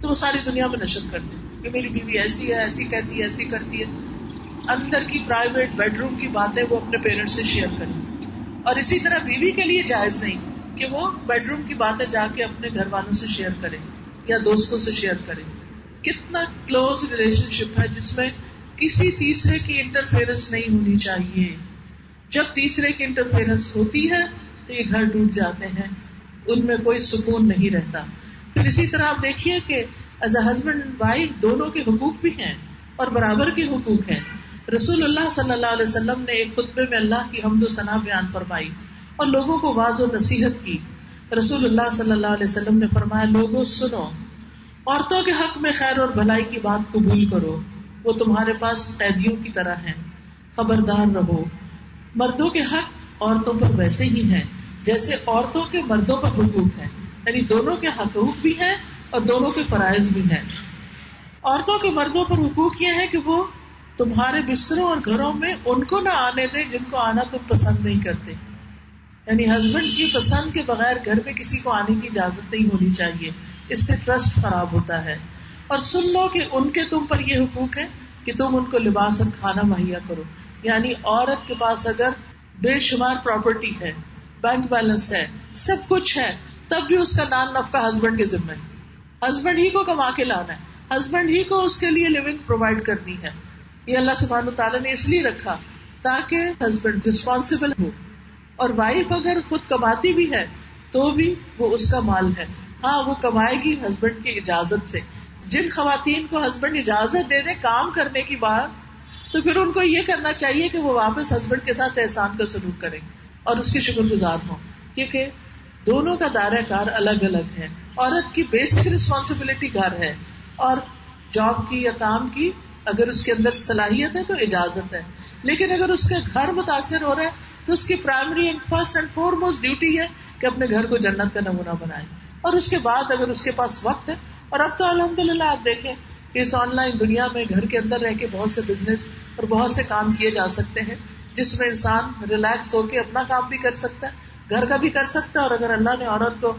تو وہ ساری دنیا میں نشر کر دے کہ میری بیوی ایسی ہے، ایسی کہتی ہے، ایسی کرتی ہے. اندر کی پرائیویٹ بیڈ روم کی باتیں وہ اپنے پیرنٹس سے شیئر کریں. اور اسی طرح بیوی کے لیے جائز نہیں کہ وہ بیڈ روم کی باتیں جا کے اپنے گھر والوں سے شیئر کرے یا دوستوں سے شیئر کرے. کتنا کلوز ریلیشن شپ ہے جس میں کسی تیسرے کی انٹرفیئرنس نہیں ہونی چاہیے. جب تیسرے کی انٹرفیئرنس ہوتی ہے تو یہ گھر ٹوٹ جاتے ہیں، ان میں کوئی سکون نہیں رہتا. پھر اسی طرح آپ دیکھیے کہ as a husband and wife دونوں کے حقوق بھی ہیں اور برابر کے حقوق ہیں. رسول اللہ صلی اللہ علیہ وسلم نے ایک خطبے میں اللہ کی حمد و ثنا بیان فرمائی اور لوگوں کو واعظ و نصیحت کی. رسول اللہ صلی اللہ علیہ وسلم نے فرمایا لوگوں سنو، عورتوں کے حق میں خیر اور بھلائی کی بات قبول کرو، وہ تمہارے پاس قیدیوں کی طرح ہیں. خبردار رہو، مردوں کے حق عورتوں پر ویسے ہی ہیں جیسے عورتوں کے مردوں پر حقوق ہیں. یعنی دونوں کے حقوق بھی ہیں اور دونوں کے فرائض بھی ہیں. عورتوں کے مردوں پر حقوق یہ ہے کہ وہ تمہارے بستروں اور گھروں میں ان کو نہ آنے دیں جن کو آنا تم پسند نہیں کرتے. یعنی ہسبینڈ کی پسند کے بغیر گھر میں کسی کو آنے کی اجازت نہیں ہونی چاہیے، اس سے ٹرسٹ خراب ہوتا ہے. اور سن لو کہ ان کے تم پر یہ حقوق ہے کہ تم ان کو لباس اور کھانا مہیا کرو. یعنی عورت کے پاس اگر بے شمار پراپرٹی ہے، بینک بیلنس ہے، سب کچھ ہے، تب بھی اس کا نان نفقہ ہسبینڈ کے ذمہ ہے. ہسبینڈ ہی کو کما کے لانا ہے، ہسبینڈ ہی کو اس کے لیے لیونگ پرووائڈ کرنی ہے. یہ اللہ سبحانہ تعالیٰ نے اس لیے رکھا تاکہ ہسبینڈ رسپانسبل ہو. اور وائف اگر خود کماتی بھی ہے تو بھی وہ اس کا مال ہے. ہاں وہ کمائے گی ہسبینڈ کی اجازت سے. جن خواتین کو ہسبینڈ اجازت دے دے کام کرنے کی بات تو پھر ان کو یہ کرنا چاہیے کہ وہ واپس ہسبینڈ کے ساتھ احسان کا سلوک کریں اور اس کے شکر گزار ہوں، کیونکہ دونوں کا دائرہ کار الگ الگ ہے. عورت کی بیسک رسپانسبلٹی گھر ہے اور جاب کی یا کام کی اگر اس کے اندر صلاحیت ہے تو اجازت ہے. لیکن اگر اس کا گھر متاثر ہو رہا ہے تو اس کی primary and first and foremost duty ہے کہ اپنے گھر کو جنت کا نمونہ بنائے. اور اس کے بعد اگر اس کے پاس وقت ہے، اور اب تو الحمدللہ آپ دیکھیں کہ اس آن لائن دنیا میں گھر کے اندر رہ کے بہت سے بزنس اور بہت سے کام کیے جا سکتے ہیں جس میں انسان ریلیکس ہو کے اپنا کام بھی کر سکتا ہے، گھر کا بھی کر سکتا ہے. اور اگر اللہ نے عورت کو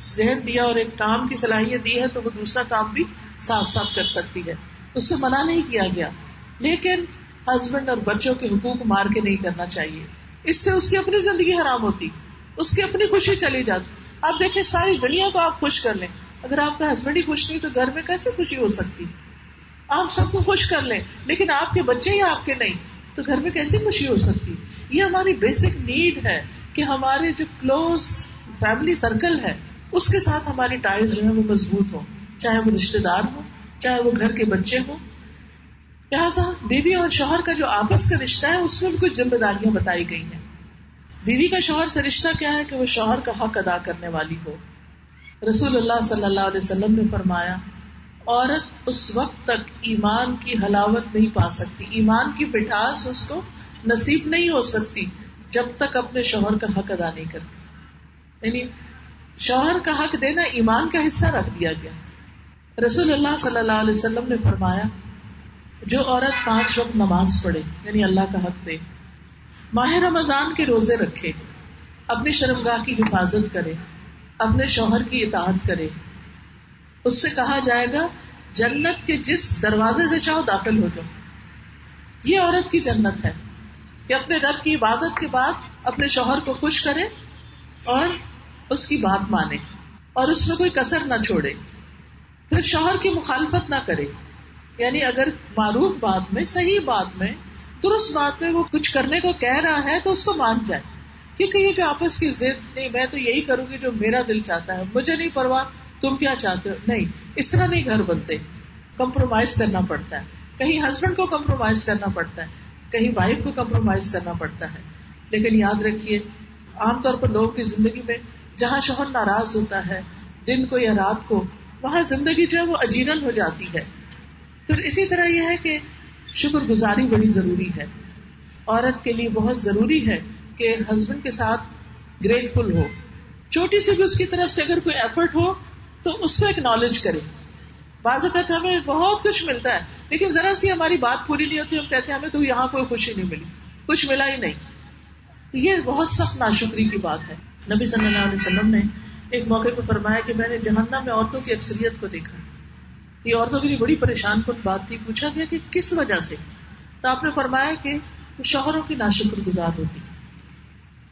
ذہن دیا اور ایک کام کی صلاحیت دی ہے تو وہ دوسرا کام بھی ساتھ ساتھ کر سکتی ہے، اس سے منع نہیں کیا گیا. لیکن ہسبینڈ اور بچوں کے حقوق مار کے نہیں کرنا چاہیے، اس سے اس کی اپنی زندگی حرام ہوتی، اس کی اپنی خوشی چلی جاتی. آپ دیکھیں ساری دنیا کو آپ خوش کر لیں، اگر آپ کا ہسبینڈ ہی خوش نہیں تو گھر میں کیسے خوشی ہو سکتی؟ آپ سب کو خوش کر لیں لیکن آپ کے بچے ہی آپ کے نہیں تو گھر میں کیسے خوشی ہو سکتی؟ یہ ہماری بیسک نیڈ ہے کہ ہمارے جو کلوز فیملی سرکل ہے اس کے ساتھ ہماری ٹائز جو ہے وہ مضبوط ہوں، چاہے وہ رشتے دار ہوں، چاہے وہ گھر کے بچے ہوں. لہٰذا بیوی اور شوہر کا جو آپس کا رشتہ ہے اس میں بھی کچھ ذمہ داریاں بتائی گئی ہیں. بیوی کا شوہر سے رشتہ کیا ہے کہ وہ شوہر کا حق ادا کرنے والی ہو. رسول اللہ صلی اللہ علیہ وسلم نے فرمایا عورت اس وقت تک ایمان کی حلاوت نہیں پا سکتی، ایمان کی مٹھاس اس کو نصیب نہیں ہو سکتی جب تک اپنے شوہر کا حق ادا نہیں کرتی. یعنی شوہر کا حق دینا ایمان کا حصہ رکھ دیا گیا. رسول اللہ صلی اللہ علیہ وسلم نے فرمایا جو عورت 5 وقت نماز پڑھے یعنی اللہ کا حق دے، ماہ رمضان کے روزے رکھے، اپنی شرمگاہ کی حفاظت کرے، اپنے شوہر کی اطاعت کرے، اس سے کہا جائے گا جنت کے جس دروازے سے چاہو داخل ہو جاؤ. یہ عورت کی جنت ہے کہ اپنے رب کی عبادت کے بعد اپنے شوہر کو خوش کرے اور اس کی بات مانے اور اس میں کوئی کسر نہ چھوڑے. پھر شوہر کی مخالفت نہ کرے، یعنی اگر معروف بات میں، صحیح بات میں، درست بات میں وہ کچھ کرنے کو کہہ رہا ہے تو اس کو مان جائے، کیونکہ یہ جو آپس کی ضد، نہیں میں تو یہی کروں گی جو میرا دل چاہتا ہے، مجھے نہیں پرواہ تم کیا چاہتے ہو، نہیں، اس طرح نہیں گھر بنتے. کمپرومائز کرنا پڑتا ہے، کہیں ہسبینڈ کو کمپرومائز کرنا پڑتا ہے، کہیں وائف کو کمپرومائز کرنا پڑتا ہے. لیکن یاد رکھیے عام طور پر لوگوں کی زندگی میں جہاں شوہر ناراض ہوتا ہے دن کو یا رات کو، وہاں زندگی جو ہے وہ اجیرن ہو جاتی ہے. پھر اسی طرح یہ ہے کہ شکر گزاری بڑی ضروری ہے. عورت کے لیے بہت ضروری ہے کہ ہسبینڈ کے ساتھ گریٹفل ہو، چھوٹی سی بھی اس کی طرف سے اگر کوئی ایفرٹ ہو تو اس کو ایکنالج کرے. بعض اوقات ہمیں بہت کچھ ملتا ہے لیکن ذرا سی ہماری بات پوری نہیں ہوتی، ہم کہتے ہیں ہمیں تو یہاں کوئی خوشی نہیں ملی، کچھ ملا ہی نہیں. یہ بہت سخت ناشکری کی بات ہے. نبی صلی اللہ علیہ وسلم نے ایک موقع پہ فرمایا کہ میں نے جہنم میں عورتوں کی اکثریت کو دیکھا. یہ عورتوں کے لیے بڑی پریشان کن بات تھی. پوچھا گیا کہ کس وجہ سے؟ تو آپ نے فرمایا کہ وہ شوہروں کی ناشکر گزار ہوتی،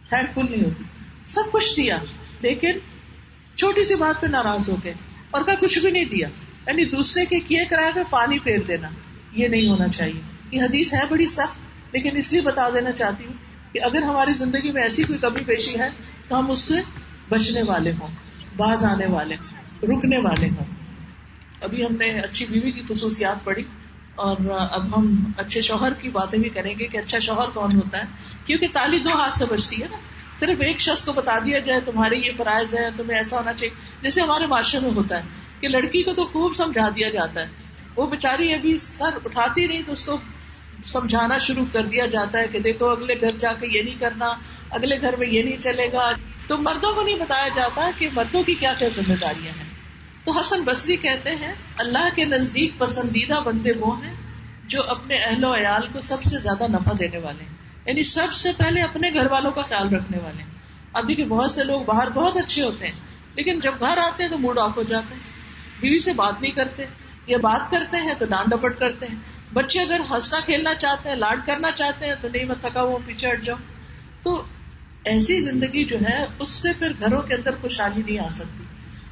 تھینک فل نہیں ہوتی. سب کچھ دیا لیکن چھوٹی سی بات پہ ناراض ہو گئے اور کہا کچھ بھی نہیں دیا. یعنی دوسرے کے کیے کرائے پہ پانی پھیر دینا، یہ نہیں ہونا چاہیے. یہ حدیث ہے بڑی سخت، لیکن اس لیے بتا دینا چاہتی ہوں کہ اگر ہماری زندگی میں ایسی کوئی کمی پیشی ہے تو ہم اس سے بچنے والے ہوں، باز آنے والے، رکنے والے ہوں. ابھی ہم نے اچھی بیوی کی خصوصیات پڑھی اور اب ہم اچھے شوہر کی باتیں بھی کریں گے کہ اچھا شوہر کون ہوتا ہے، کیونکہ تالی دو ہاتھ سے بجتی ہے نا. صرف ایک شخص کو بتا دیا جائے تمہارے یہ فرائض ہیں، تمہیں ایسا ہونا چاہیے، جیسے ہمارے معاشرے میں ہوتا ہے کہ لڑکی کو تو خوب سمجھا دیا جاتا ہے، وہ بیچاری ابھی سر اٹھاتی نہیں تو اس کو سمجھانا شروع کر دیا جاتا ہے کہ دیکھو اگلے گھر جا کے یہ نہیں کرنا، اگلے گھر میں یہ نہیں چلے گا. تو مردوں کو نہیں بتایا جاتا کہ مردوں کی کیا کیا ذمہ داریاں ہیں. تو حسن بصری کہتے ہیں اللہ کے نزدیک پسندیدہ بندے وہ ہیں جو اپنے اہل و عیال کو سب سے زیادہ نفع دینے والے ہیں، یعنی سب سے پہلے اپنے گھر والوں کا خیال رکھنے والے ہیں. اب دیکھیے بہت سے لوگ باہر بہت اچھے ہوتے ہیں لیکن جب گھر آتے ہیں تو موڈ آف ہو جاتے ہیں، بیوی سے بات نہیں کرتے، یا بات کرتے ہیں تو ڈانٹ ڈپٹ کرتے ہیں. بچے اگر ہنسنا کھیلنا چاہتے ہیں، لاڈ کرنا چاہتے ہیں تو نہیں میں تھکا ہوا پیچھے ہٹ جاؤ. تو ایسی زندگی جو ہے اس سے پھر گھروں کے اندر خوشحالی نہیں آ سکتی.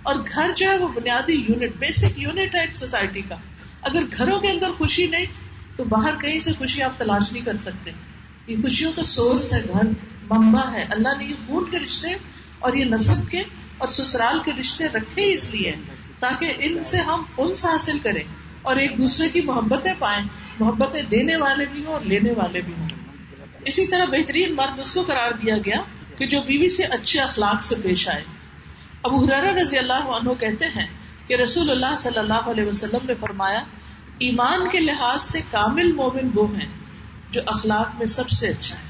اور گھر جو ہے وہ بنیادی یونٹ، بیسک یونٹ ہے ایک سوسائٹی کا. اگر گھروں کے اندر خوشی نہیں تو باہر کہیں سے خوشی آپ تلاش نہیں کر سکتے. یہ خوشیوں کا سورس ہے گھر، منبع ہے. اللہ نے یہ خون کے رشتے اور یہ نسب کے اور سسرال کے رشتے رکھے اس لیے تاکہ ان سے ہم انس حاصل کریں اور ایک دوسرے کی محبتیں پائیں، محبتیں دینے والے بھی ہوں اور لینے والے بھی ہوں. اسی طرح بہترین مرد اس کو قرار دیا گیا کہ جو بیوی سے اچھے اخلاق سے پیش آئے. ابو ہریرہ رضی اللہ عنہ کہتے ہیں کہ رسول اللہ صلی اللہ علیہ وسلم نے فرمایا ایمان کے لحاظ سے کامل مومن وہ ہیں جو اخلاق میں سب سے اچھا ہے.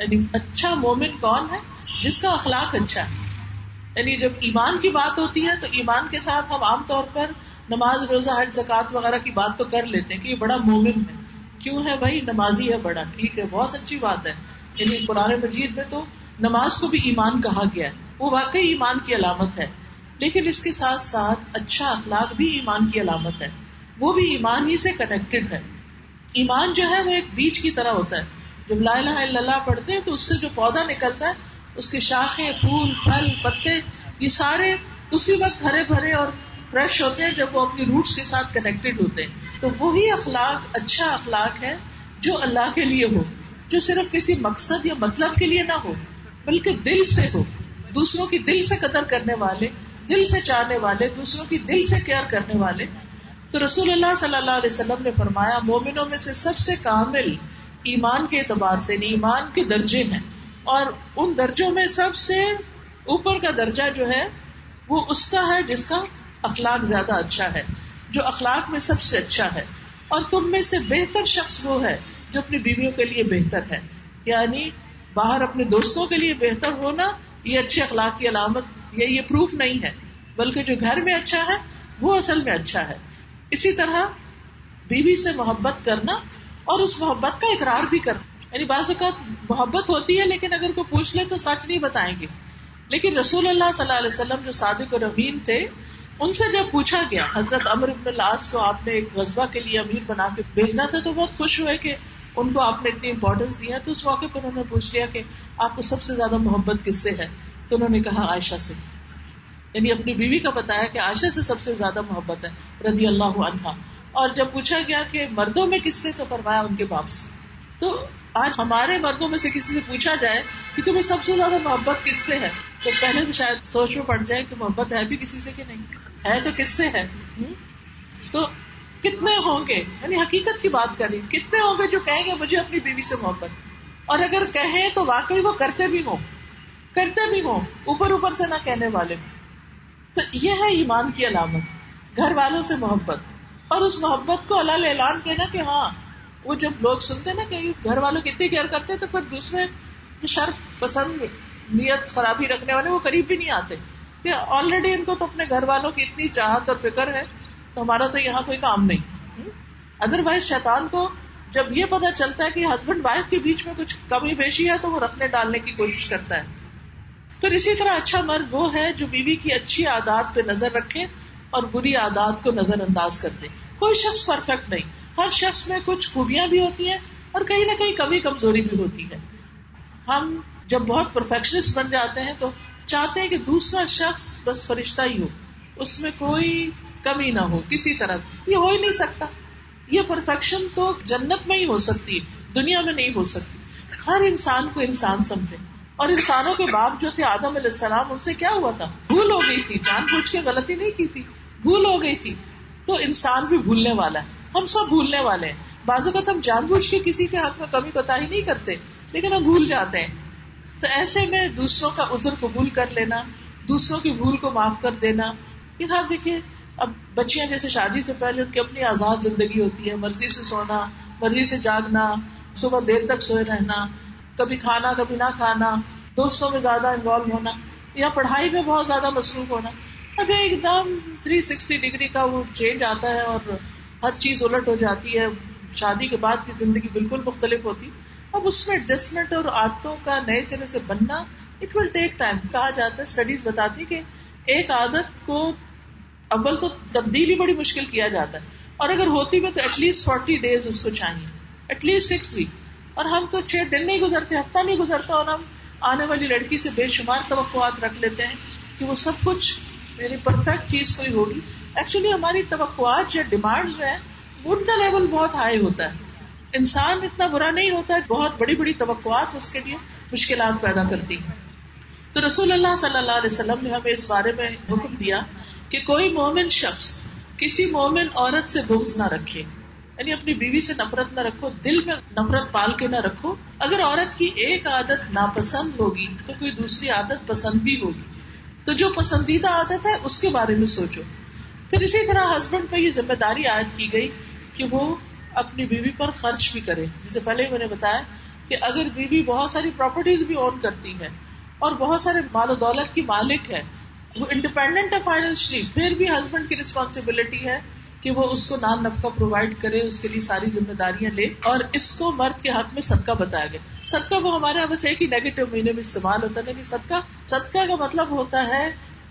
یعنی اچھا مومن کون ہے؟ جس کا اخلاق اچھا ہے. یعنی جب ایمان کی بات ہوتی ہے تو ایمان کے ساتھ ہم عام طور پر نماز، روزہ، حج، زکوٰۃ وغیرہ کی بات تو کر لیتے ہیں کہ یہ بڑا مومن ہے. کیوں ہے بھائی؟ نمازی ہے بڑا، ٹھیک ہے، بہت اچھی بات ہے. یعنی قرآن مجید میں تو نماز کو بھی ایمان کہا گیا ہے، وہ واقعی ایمان کی علامت ہے. لیکن اس کے ساتھ ساتھ اچھا اخلاق بھی ایمان کی علامت ہے، وہ بھی ایمان ہی سے کنیکٹڈ ہے. ایمان جو ہے وہ ایک بیج کی طرح ہوتا ہے. جب لا الہ الا اللہ پڑھتے ہیں تو اس سے جو پودا نکلتا ہے، اس کے شاخیں، پھول، پھل، پتے، یہ سارے اسی وقت ہرے بھرے اور فریش ہوتے ہیں جب وہ اپنی روٹس کے ساتھ کنیکٹڈ ہوتے ہیں. تو وہی اخلاق اچھا اخلاق ہے جو اللہ کے لیے ہو، جو صرف کسی مقصد یا مطلب کے لیے نہ ہو بلکہ دل سے ہو، دوسروں کی دل سے قدر کرنے والے، دل سے چاہنے والے، دوسروں کی دل سے کیئر کرنے والے. تو رسول اللہ صلی اللہ علیہ وسلم نے فرمایا مومنوں میں سے سب سے کامل ایمان کے اعتبار سے ایمان کے درجے ہیں، اور ان درجوں میں سب سے اوپر کا درجہ جو ہے وہ اس کا ہے جس کا اخلاق زیادہ اچھا ہے، جو اخلاق میں سب سے اچھا ہے. اور تم میں سے بہتر شخص وہ ہے جو اپنی بیویوں کے لیے بہتر ہے. یعنی باہر اپنے دوستوں کے لیے بہتر ہونا یہ اچھے اخلاق کی علامت یا یہ پروف نہیں ہے، بلکہ جو گھر میں اچھا ہے وہ اصل میں اچھا ہے. اسی طرح بیوی سے محبت کرنا اور اس محبت کا اقرار بھی کرنا. یعنی بعض اوقات محبت ہوتی ہے لیکن اگر کوئی پوچھ لے تو سچ نہیں بتائیں گے. لیکن رسول اللہ صلی اللہ علیہ وسلم جو صادق اور امین تھے، ان سے جب پوچھا گیا، حضرت عمرو بن العاص کو آپ نے ایک غزوہ کے لیے امیر بنا کے بھیجنا تھا تو بہت خوش ہوئے کہ ان کو آپ نے اتنی امپورٹینس دی ہے. تو اس موقع پر انہوں نے پوچھ لیا کہ آپ کو سب سے زیادہ محبت کس سے ہے؟ تو انہوں نے کہا عائشہ سے. یعنی اپنی بیوی کا بتایا کہ عائشہ سے سب سے زیادہ محبت ہے رضی اللہ عنہا. اور جب پوچھا گیا کہ مردوں میں کس سے، تو فرمایا ان کے باپ سے. تو آج ہمارے مردوں میں سے کسی سے پوچھا جائے کہ تمہیں سب سے زیادہ محبت کس سے ہے، تو پہلے تو شاید سوچ میں پڑ جائے کہ محبت ہے بھی کسی سے کہ نہیں ہے، تو کس سے ہے. تو کتنے ہوں گے، یعنی حقیقت کی بات کریں، کتنے ہوں گے جو کہیں گے مجھے اپنی بیوی سے محبت، اور اگر کہیں تو واقعی وہ کرتے بھی ہوں اوپر اوپر سے نہ کہنے والے. تو یہ ہے ایمان کی علامت، گھر والوں سے محبت، اور اس محبت کو اللہ اعلان کہنا کہ ہاں. وہ جب لوگ سنتے نا کہ گھر والوں کی اتنی کیئر کرتے تو پھر دوسرے جو شر پسند نیت خرابی رکھنے والے وہ قریب بھی نہیں آتے کہ آلریڈی ان کو تو اپنے گھر والوں کی اتنی چاہت اور فکر ہے تو ہمارا تو یہاں کوئی کام نہیں. ادروائز شیطان کو جب یہ پتا چلتا ہے کہ ہسبینڈ وائف کے بیچ میں کچھ کمی بیشی ہے تو وہ رکھنے ڈالنے کی کوشش کرتا ہے. پھر اسی طرح اچھا مرد وہ ہے جو بیوی کی اچھی عادات پہ نظر رکھے اور بری عادات کو نظر انداز کر دے. کوئی شخص پرفیکٹ نہیں، ہر شخص میں کچھ خوبیاں بھی ہوتی ہیں اور کہیں نہ کہیں کمی کمزوری بھی ہوتی ہے. ہم جب بہت پرفیکشنسٹ بن جاتے ہیں تو چاہتے ہیں کہ دوسرا شخص بس فرشتہ ہی ہو، اس میں کوئی کمی نہ ہو کسی طرح. یہ ہو ہی نہیں سکتا. یہ پرفیکشن تو جنت میں ہی ہو سکتی، دنیا میں نہیں ہو سکتی. ہر انسان کو انسان سمجھے. اور انسانوں کے باپ جو تھے آدم علیہ السلام، ان سے کیا ہوا تھا؟ بھول ہو گئی تھی، جان بوجھ کے غلطی نہیں کی تھی، بھول ہو گئی تھی. تو انسان بھی بھولنے والا ہے، ہم سب بھولنے والے ہیں. بعض اوقات ہم جان بوجھ کے کسی کے حق میں کمی کوتاہی نہیں کرتے لیکن ہم بھول جاتے ہیں. تو ایسے میں دوسروں کا عذر قبول کر لینا، دوسروں کی بھول کو معاف کر دینا. کہ آپ دیکھیے اب بچیاں جیسے شادی سے پہلے ان کی اپنی آزاد زندگی ہوتی ہے، مرضی سے سونا، مرضی سے جاگنا، صبح دیر تک سوئے رہنا، کبھی کھانا کبھی نہ کھانا، دوستوں میں زیادہ انوالو ہونا یا پڑھائی میں بہت زیادہ مصروف ہونا. اب ایک دم 360 ڈگری کا وہ چینج آتا ہے اور ہر چیز الٹ ہو جاتی ہے. شادی کے بعد کی زندگی بالکل مختلف ہوتی. اب اس میں ایڈجسٹمنٹ اور عادتوں کا نئے سرے سے بننا اٹ ول ٹیک ٹائم. کہا جاتا ہے، اسٹڈیز بتاتی کہ ایک عادت کو اول تو تبدیل ہی بڑی مشکل کیا جاتا ہے، اور اگر ہوتی بھی تو ایٹ لیسٹ 40 days اس کو چاہیے، ایٹ لیسٹ 6 weeks. اور ہم تو 6 دن نہیں گزرتے، ہفتہ نہیں گزرتا، اور ہم آنے والی لڑکی سے بے شمار توقعات رکھ لیتے ہیں کہ وہ سب کچھ یعنی پرفیکٹ چیز کوئی ہوگی. ایکچولی ہماری توقعات یا ڈیمانڈز ہیں ان کا لیول بہت ہائی ہوتا ہے. انسان اتنا برا نہیں ہوتا ہے، بہت بڑی بڑی توقعات اس کے لیے مشکلات پیدا کرتی ہیں. تو رسول اللہ صلی اللہ علیہ وسلم نے ہمیں اس بارے میں حکم دیا کہ کوئی مومن شخص کسی مومن عورت سے بغض نہ رکھے، یعنی اپنی بیوی سے نفرت نہ رکھو، دل میں نفرت پال کے نہ رکھو. اگر عورت کی ایک عادت ناپسند ہوگی تو کوئی دوسری عادت پسند بھی ہوگی، تو جو پسندیدہ عادت ہے اس کے بارے میں سوچو. پھر اسی طرح ہسبینڈ پہ یہ ذمہ داری عائد کی گئی کہ وہ اپنی بیوی پر خرچ بھی کرے. جسے پہلے ہی میں نے بتایا کہ اگر بیوی بہت ساری پراپرٹیز بھی اون کرتی ہے اور بہت سارے مال و دولت کی مالک ہے، وہ انڈیپینڈنٹ ہے فائنینشلی، پھر بھی ہسبینڈ کی رسپانسبلٹی ہے کہ وہ اس کو نان نفقہ پرووائڈ کرے، اس کے لیے ساری ذمہ داریاں لے. اور اس کو مرد کے حق میں صدقہ بتایا گیا. صدقہ وہ ہمارے یہاں بس ایک ہی نیگیٹو میننگ میں استعمال ہوتا ہے، نہیں. صدقہ کا مطلب ہوتا ہے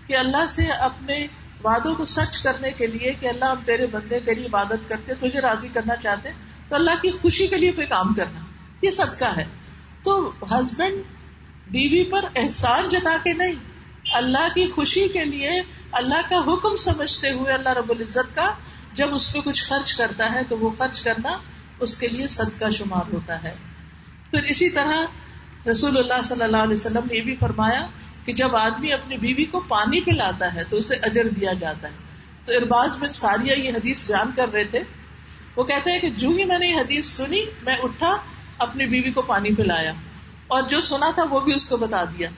کہ اللہ سے اپنے وعدوں کو سچ کرنے کے لیے کہ اللہ ہم تیرے بندے تیری عبادت کرتے، تجھے راضی کرنا چاہتے ہیں، تو اللہ کی خوشی کے لیے کوئی کام کرنا، یہ صدقہ ہے. تو ہسبینڈ بیوی پر احسان جتا کے نہیں، اللہ کی خوشی کے لیے اللہ کا حکم سمجھتے ہوئے اللہ رب العزت کا جب اس پہ کچھ خرچ کرتا ہے تو وہ خرچ کرنا اس کے لیے صدقہ شمار ہوتا ہے. پھر اسی طرح رسول اللہ صلی اللہ علیہ وسلم نے یہ بھی فرمایا کہ جب آدمی اپنی بیوی کو پانی پلاتا ہے تو اسے اجر دیا جاتا ہے. تو ارباز بن ساریہ یہ حدیث بیان کر رہے تھے. وہ کہتے ہیں کہ جو ہی میں نے یہ حدیث سنی میں اٹھا، اپنی بیوی کو پانی پلایا، اور جو سنا تھا وہ بھی اس کو بتا دیا.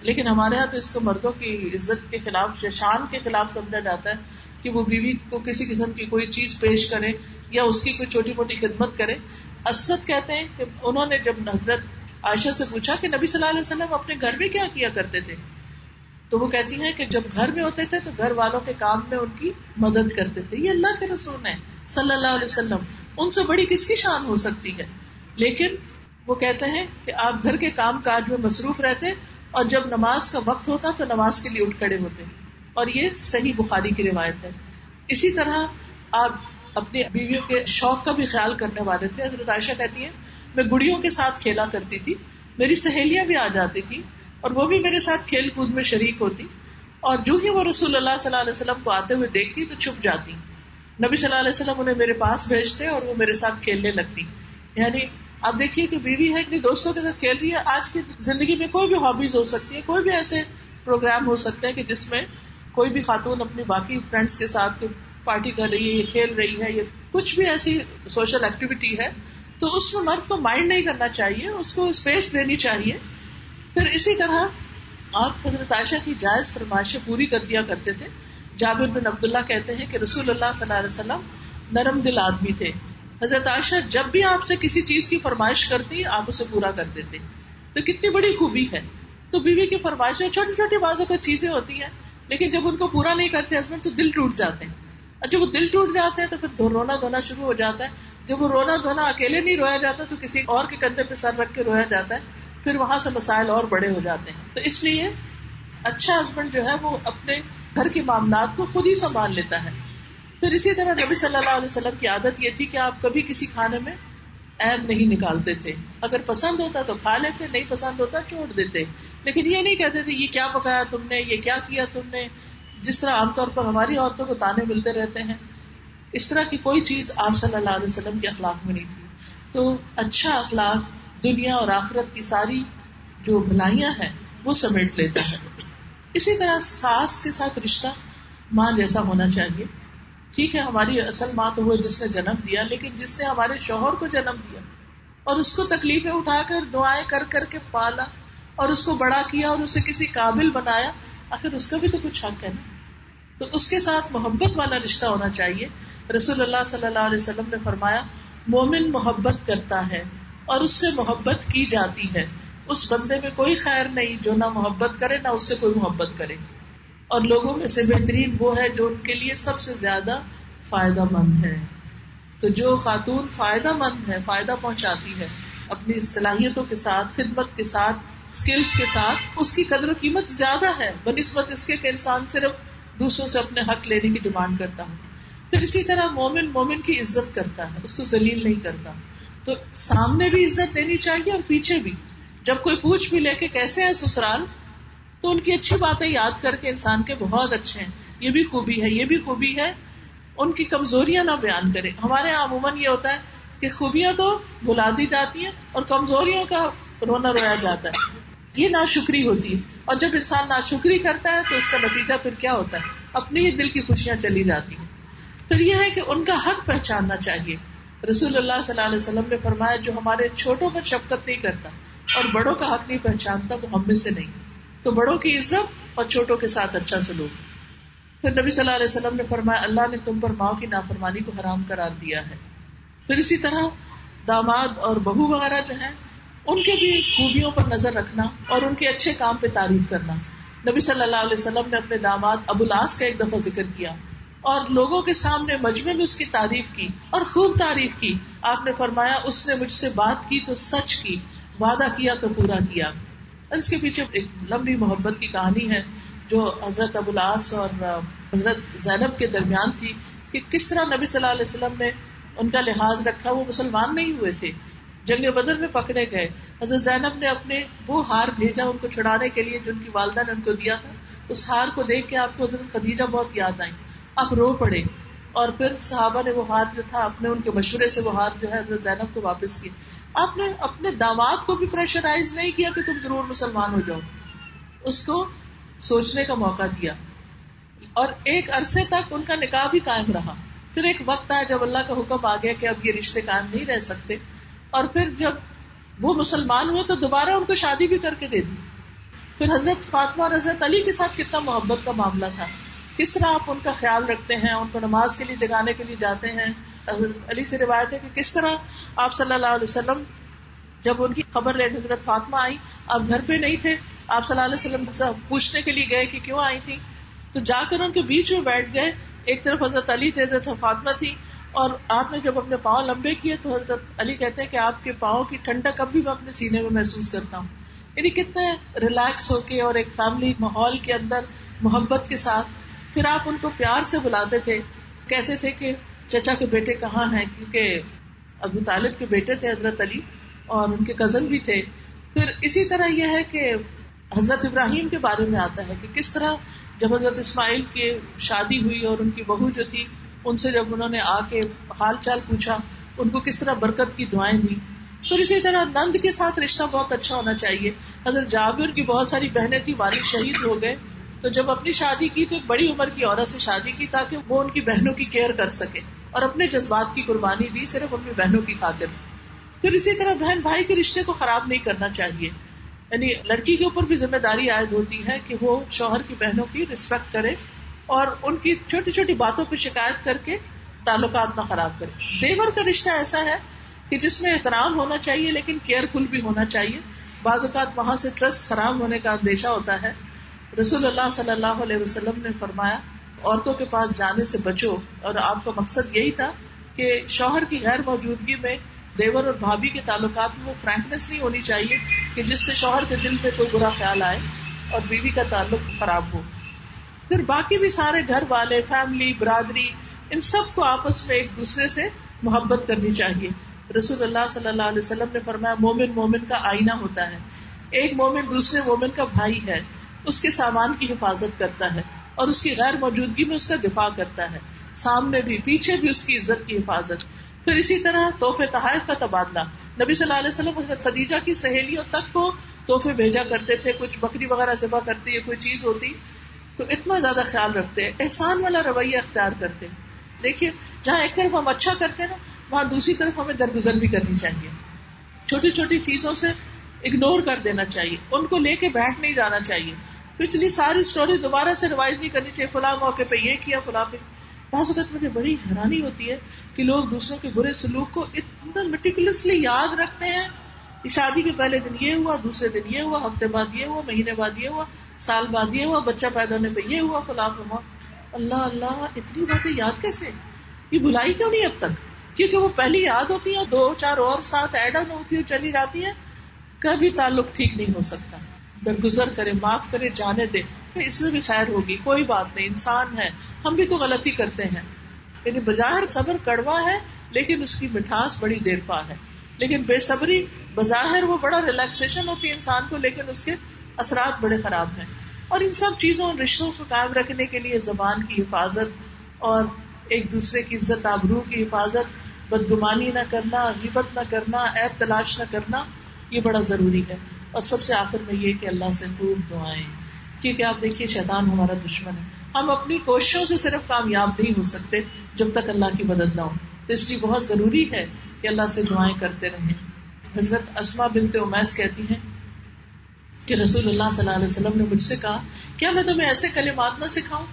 لیکن ہمارے یہاں تو اس کو مردوں کی عزت کے خلاف، شان کے خلاف سمجھا جاتا ہے کہ وہ بیوی کو کسی قسم کی کوئی چیز پیش کرے یا اس کی کوئی چھوٹی موٹی خدمت کرے. اسود کہتے ہیں کہ انہوں نے جب حضرت عائشہ سے پوچھا کہ نبی صلی اللہ علیہ وسلم اپنے گھر میں کیا کیا کرتے تھے، تو وہ کہتی ہیں کہ جب گھر میں ہوتے تھے تو گھر والوں کے کام میں ان کی مدد کرتے تھے. یہ اللہ کے رسول ہیں صلی اللہ علیہ وسلم، ان سے بڑی کس کی شان ہو سکتی ہے. لیکن وہ کہتے ہیں کہ آپ گھر کے کام کاج میں مصروف رہتے اور جب نماز کا وقت ہوتا تو نماز کے لیے اٹھ کھڑے ہوتے. اور یہ صحیح بخاری کی روایت ہے. اسی طرح آپ اپنی بیویوں کے شوق کا بھی خیال کرنے والے تھے. حضرت عائشہ کہتی ہیں میں گڑیوں کے ساتھ کھیلا کرتی تھی، میری سہیلیاں بھی آ جاتی تھی اور وہ بھی میرے ساتھ کھیل کود میں شریک ہوتی، اور جو ہی وہ رسول اللہ صلی اللہ علیہ وسلم کو آتے ہوئے دیکھتی تو چھپ جاتی. نبی صلی اللہ علیہ وسلم انہیں میرے پاس بھیجتے اور وہ میرے ساتھ کھیلنے لگتی. یعنی آپ دیکھیے کہ بیوی ہے اپنے دوستوں کے ساتھ کھیل رہی ہے. آج کی زندگی میں کوئی بھی ہابیز ہو سکتی ہے, کوئی بھی ایسے پروگرام ہو سکتے ہیں کہ جس میں کوئی بھی خاتون اپنی باقی فرینڈس کے ساتھ پارٹی کر رہی ہے, یہ کھیل رہی ہے, یہ کچھ بھی ایسی سوشل ایکٹیویٹی ہے, تو اس میں مرد کو مائنڈ نہیں کرنا چاہیے, اس کو اسپیس دینی چاہیے. پھر اسی طرح آپ حضرت عائشہ کی جائز فرمائشیں پوری کر دیا کرتے تھے. جابر بن عبداللہ کہتے ہیں کہ رسول اللہ صلی اللہ علیہ وسلم نرم دل آدمی تھے. حضرت عائشہ جب بھی آپ سے کسی چیز کی فرمائش کرتی آپ اسے پورا کر دیتے. تو کتنی بڑی خوبی ہے. تو بیوی کی فرمائشیں چھوٹی چھوٹی بازوں کا چیزیں ہوتی ہیں, لیکن جب ان کو پورا نہیں کرتے ہسبینڈ تو دل ٹوٹ جاتے ہیں. اور جب وہ دل ٹوٹ جاتے ہیں تو پھر رونا دھونا شروع ہو جاتا ہے. جب وہ رونا دھونا اکیلے نہیں رویا جاتا تو کسی اور کے کندھے پہ سر رکھ کے رویا جاتا ہے. پھر وہاں سے مسائل اور بڑے ہو جاتے ہیں. تو اس لیے اچھا ہسبینڈ جو ہے وہ اپنے گھر کے معاملات کو خود ہی سنبھال لیتا ہے. پھر اسی طرح نبی صلی اللہ علیہ وسلم کی عادت یہ تھی کہ آپ کبھی کسی کھانے میں عیب نہیں نکالتے تھے. اگر پسند ہوتا تو کھا لیتے, نہیں پسند ہوتا چھوڑ دیتے. لیکن یہ نہیں کہتے تھے یہ کیا پکایا تم نے, یہ کیا کیا تم نے, جس طرح عام طور پر ہماری عورتوں کو تانے ملتے رہتے ہیں. اس طرح کی کوئی چیز آپ صلی اللہ علیہ وسلم کے اخلاق میں نہیں تھی. تو اچھا اخلاق دنیا اور آخرت کی ساری جو بھلائیاں ہیں وہ سمیٹ لیتا ہے. اسی طرح ساس کے ساتھ رشتہ ماں جیسا ہونا چاہیے. ٹھیک ہے ہماری اصل ماں تو وہ جس نے جنم دیا, لیکن جس نے ہمارے شوہر کو جنم دیا اور اس کو تکلیفیں اٹھا کر دعائیں کر کر کے پالا اور اس کو بڑا کیا اور اسے کسی قابل بنایا, آخر اس کا بھی تو کچھ حق ہے نا. تو اس کے ساتھ محبت والا رشتہ ہونا چاہیے. رسول اللہ صلی اللہ علیہ وسلم نے فرمایا مومن محبت کرتا ہے اور اس سے محبت کی جاتی ہے. اس بندے میں کوئی خیر نہیں جو نہ محبت کرے نہ اس سے کوئی محبت کرے. اور لوگوں میں سے بہترین وہ ہے جو ان کے لیے سب سے زیادہ فائدہ مند ہے. تو جو خاتون فائدہ مند ہے, فائدہ پہنچاتی ہے اپنی صلاحیتوں کے ساتھ, خدمت کے ساتھ, اسکلز کے ساتھ, اس کی قدر و قیمت زیادہ ہے بنسبت اس کے کہ انسان صرف دوسروں سے اپنے حق لینے کی ڈیمانڈ کرتا ہوں. پھر اسی طرح مومن مومن کی عزت کرتا ہے, اس کو ذلیل نہیں کرتا. تو سامنے بھی عزت دینی چاہیے اور پیچھے بھی. جب کوئی پوچھ بھی لے کے کیسے ہے سسرال, تو ان کی اچھی باتیں یاد کر کے انسان کے بہت اچھے ہیں, یہ بھی خوبی ہے, یہ بھی خوبی ہے. ان کی کمزوریاں نہ بیان کریں. ہمارے یہاں عموماً یہ ہوتا ہے کہ خوبیاں تو بلا دی جاتی ہیں اور کمزوریوں کا رونا رویا جاتا ہے. یہ ناشکری ہوتی ہے, اور جب انسان ناشکری کرتا ہے تو اس کا نتیجہ پھر کیا ہوتا ہے, اپنی ہی دل کی خوشیاں چلی جاتی ہیں. پھر یہ ہے کہ ان کا حق پہچاننا چاہیے. رسول اللہ صلی اللہ علیہ وسلم نے فرمایا جو ہمارے چھوٹوں پر شفقت نہیں کرتا اور بڑوں کا حق نہیں پہچانتا وہ ہم میں سے نہیں. تو بڑوں کی عزت اور چھوٹوں کے ساتھ اچھا سلوک. پھر نبی صلی اللہ علیہ وسلم نے فرمایا اللہ نے تم پر ماں کی نافرمانی کو حرام قرار دیا ہے. پھر اسی طرح داماد اور بہو وغیرہ جو ہیں ان کے بھی خوبیوں پر نظر رکھنا اور ان کے اچھے کام پہ تعریف کرنا. نبی صلی اللہ علیہ وسلم نے اپنے داماد ابو العاص کا ایک دفعہ ذکر کیا اور لوگوں کے سامنے مجمع میں اس کی تعریف کی اور خوب تعریف کی. آپ نے فرمایا اس نے مجھ سے بات کی تو سچ کی, وعدہ کیا تو پورا کیا. اور اس کے پیچھے ایک لمبی محبت کی کہانی ہے جو حضرت ابو العاص اور حضرت زینب کے درمیان تھی کہ کس طرح نبی صلی اللہ علیہ وسلم نے ان کا لحاظ رکھا. وہ مسلمان نہیں ہوئے تھے, جنگ بدر میں پکڑے گئے. حضرت زینب نے اپنے وہ ہار بھیجا ان کو چھڑانے کے لیے جو ان کی والدہ نے ان کو دیا تھا. اس ہار کو دیکھ کے آپ کو حضرت خدیجہ بہت یاد آئی, آپ رو پڑے. اور پھر صحابہ نے وہ ہار جو تھا اپنے ان کے مشورے سے وہ ہار جو ہے حضرت زینب کو واپس کی. آپ نے اپنے داماد کو بھی پریشرائز نہیں کیا کہ تم ضرور مسلمان ہو جاؤ, اس کو سوچنے کا موقع دیا. اور ایک عرصے تک ان کا نکاح بھی قائم رہا. پھر ایک وقت آیا جب اللہ کا حکم آ گیا کہ اب یہ رشتے قائم نہیں رہ سکتے, اور پھر جب وہ مسلمان ہوئے تو دوبارہ ان کو شادی بھی کر کے دے دی. پھر حضرت فاطمہ اور حضرت علی کے ساتھ کتنا محبت کا معاملہ تھا, کس طرح آپ ان کا خیال رکھتے ہیں, ان کو نماز کے لیے جگانے کے لیے جاتے ہیں. حضرت علی سے روایت ہے کہ کس طرح آپ صلی اللہ علیہ وسلم جب ان کی خبر لے حضرت فاطمہ آئی, آپ گھر پہ نہیں تھے, آپ صلی اللہ علیہ وسلم سے پوچھنے کے لیے گئے کہ کیوں آئی تھی, تو جا کر ان کے بیچ میں بیٹھ گئے. ایک طرف حضرت علی تھے, حضرت فاطمہ تھی, اور آپ نے جب اپنے پاؤں لمبے کیے تو حضرت علی کہتے ہیں کہ آپ کے پاؤں کی ٹھنڈک اب بھی میں اپنے سینے میں محسوس کرتا ہوں. یعنی کتنے ریلیکس ہو کے اور ایک فیملی ماحول کے اندر محبت کے ساتھ. پھر آپ ان کو پیار سے بلاتے تھے, کہتے تھے کہ چچا کے بیٹے کہاں ہیں, کیونکہ ابو طالب کے بیٹے تھے حضرت علی اور ان کے کزن بھی تھے. پھر اسی طرح یہ ہے کہ حضرت ابراہیم کے بارے میں آتا ہے کہ کس طرح جب حضرت اسماعیل کی شادی ہوئی اور ان کی بہو جو تھی ان سے جب انہوں نے آ کے حال چال پوچھا، ان کو کس طرح برکت کی دعائیں دی. پھر اسی طرح نند کے ساتھ رشتہ بہت اچھا ہونا چاہیے. حضرت جابر کی بہت ساری بہنیں تھیں، والد شہید ہو گئے، تو جب اپنی شادی کی تو ایک بڑی عمر کی عورت سے شادی کی تاکہ وہ ان کی بہنوں کی کیئر کر سکے، اور اپنے جذبات کی قربانی دی صرف اپنی بہنوں کی خاطر. پھر اسی طرح بہن بھائی کے رشتے کو خراب نہیں کرنا چاہیے. یعنی لڑکی کے اوپر بھی ذمہ داری عائد ہوتی ہے کہ وہ شوہر کی بہنوں کی رسپیکٹ کرے اور ان کی چھوٹی چھوٹی باتوں پہ شکایت کر کے تعلقات نہ خراب کرے. دیور کا رشتہ ایسا ہے کہ جس میں احترام ہونا چاہیے لیکن کیئرفل بھی ہونا چاہیے. بعض اوقات وہاں سے ٹرسٹ خراب ہونے کا اندیشہ ہوتا ہے. رسول اللہ صلی اللہ علیہ وسلم نے فرمایا عورتوں کے پاس جانے سے بچو، اور آپ کا مقصد یہی تھا کہ شوہر کی غیر موجودگی میں دیور اور بھابھی کے تعلقات میں وہ فرینکنس نہیں ہونی چاہیے کہ جس سے شوہر کے دل پہ کوئی برا خیال آئے اور بیوی کا تعلق خراب ہو. پھر باقی بھی سارے گھر والے، فیملی، برادری، ان سب کو آپس میں ایک دوسرے سے محبت کرنی چاہیے. رسول اللہ صلی اللہ علیہ وسلم نے فرمایا مومن مومن کا آئینہ ہوتا ہے. ایک مومن دوسرے مومن کا بھائی ہے، اس کے سامان کی حفاظت کرتا ہے اور اس کی غیر موجودگی میں اس کا دفاع کرتا ہے، سامنے بھی پیچھے بھی اس کی عزت کی حفاظت. پھر اسی طرح تحفے تحائف کا تبادلہ. نبی صلی اللہ علیہ وسلم حضرت خدیجہ کی سہیلیوں تک کو تحفے بھیجا کرتے تھے. کچھ بکری وغیرہ ذبح کرتی یا کوئی چیز ہوتی تو اتنا زیادہ خیال رکھتے ہیں، احسان والا رویہ اختیار کرتے ہیں. دیکھیے جہاں ایک طرف ہم اچھا کرتے ہیں نا، وہاں دوسری طرف ہمیں درگزر بھی کرنی چاہیے. چھوٹی چھوٹی چیزوں سے اگنور کر دینا چاہیے، ان کو لے کے بیٹھ نہیں جانا چاہیے. پچھلی ساری سٹوری دوبارہ سے ریوائز نہیں کرنی چاہیے، فلاں موقع پہ یہ کیا، فلاں پہ. بعض اوقات مجھے بڑی حیرانی ہوتی ہے کہ لوگ دوسروں کے برے سلوک کو اتنا میٹیکولسلی یاد رکھتے ہیں. شادی کے پہلے دن یہ ہوا، دوسرے دن یہ ہوا، ہفتے بعد یہ ہوا، مہینے بعد یہ ہوا، سال بعد یہ ہوا، بچہ پیدا ہونے پہ یہ ہوا، فلاں ہوا. اللہ اللہ، اتنی باتیں یاد کیسے؟ یہ بھلائی کیوں نہیں اب تک؟ کیونکہ وہ پہلی یاد ہوتی ہیں، 2-4 اور ساتھ ایڈ آن ہوتی ہے، چلی جاتی ہیں، کبھی تعلق ٹھیک نہیں ہو سکتا. درگزر کرے، معاف کرے، جانے دے، کہ اس میں بھی خیر ہوگی. کوئی بات نہیں، انسان ہے، ہم بھی تو غلطی کرتے ہیں. یعنی بظاہر صبر کڑوا ہے لیکن اس کی مٹھاس بڑی دیر پا ہے. لیکن بے صبری بظاہر وہ بڑا ریلیکسیشن ہوتی ہے انسان کو، لیکن اس کے اثرات بڑے خراب ہیں. اور ان سب چیزوں، رشتوں کو قائم رکھنے کے لیے زبان کی حفاظت اور ایک دوسرے کی عزت آبرو کی حفاظت، بدگمانی نہ کرنا، غیبت نہ کرنا، عیب تلاش نہ کرنا، یہ بڑا ضروری ہے. اور سب سے آخر میں یہ کہ اللہ سے خوب دعائیں، کیونکہ آپ دیکھیے شیطان ہمارا دشمن ہے. ہم اپنی کوششوں سے صرف کامیاب نہیں ہو سکتے جب تک اللہ کی مدد نہ ہو. تو اس لیے بہت ضروری ہے کہ اللہ سے دعائیں کرتے رہیں. حضرت اسما بنت امیس کہتی ہیں کہ رسول اللہ صلی اللہ علیہ وسلم نے مجھ سے کہا کیا میں تمہیں ایسے کلمات نہ سکھاؤں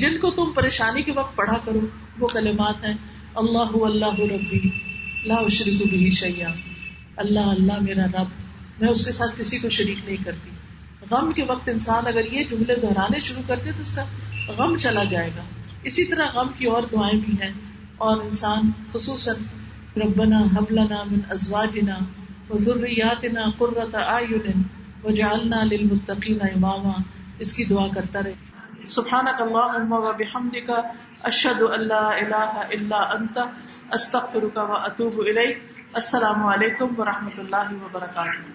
جن کو تم پریشانی کے وقت پڑھا کرو. وہ کلمات ہیں اللہ اللہ ربی لا اشرک بہ شیئا، اللہ اللہ میرا رب، میں اس کے ساتھ کسی کو شریک نہیں کرتی. غم کے وقت انسان اگر یہ جملے دہرانے شروع کر دے تو اس کا غم چلا جائے گا. اسی طرح غم کی اور دعائیں بھی ہیں، اور انسان خصوصاً ربنا هب لنا من ازواجنا وذرياتنا قرة اعین وجعلنا للمتقین اماما، اس کی دعا کرتا رہے. سبحانک اللہم وبحمدک اشہد ان لا الہ الا انت استغفرک واتوب الیک. السلام علیکم ورحمۃ اللہ وبرکاتہ.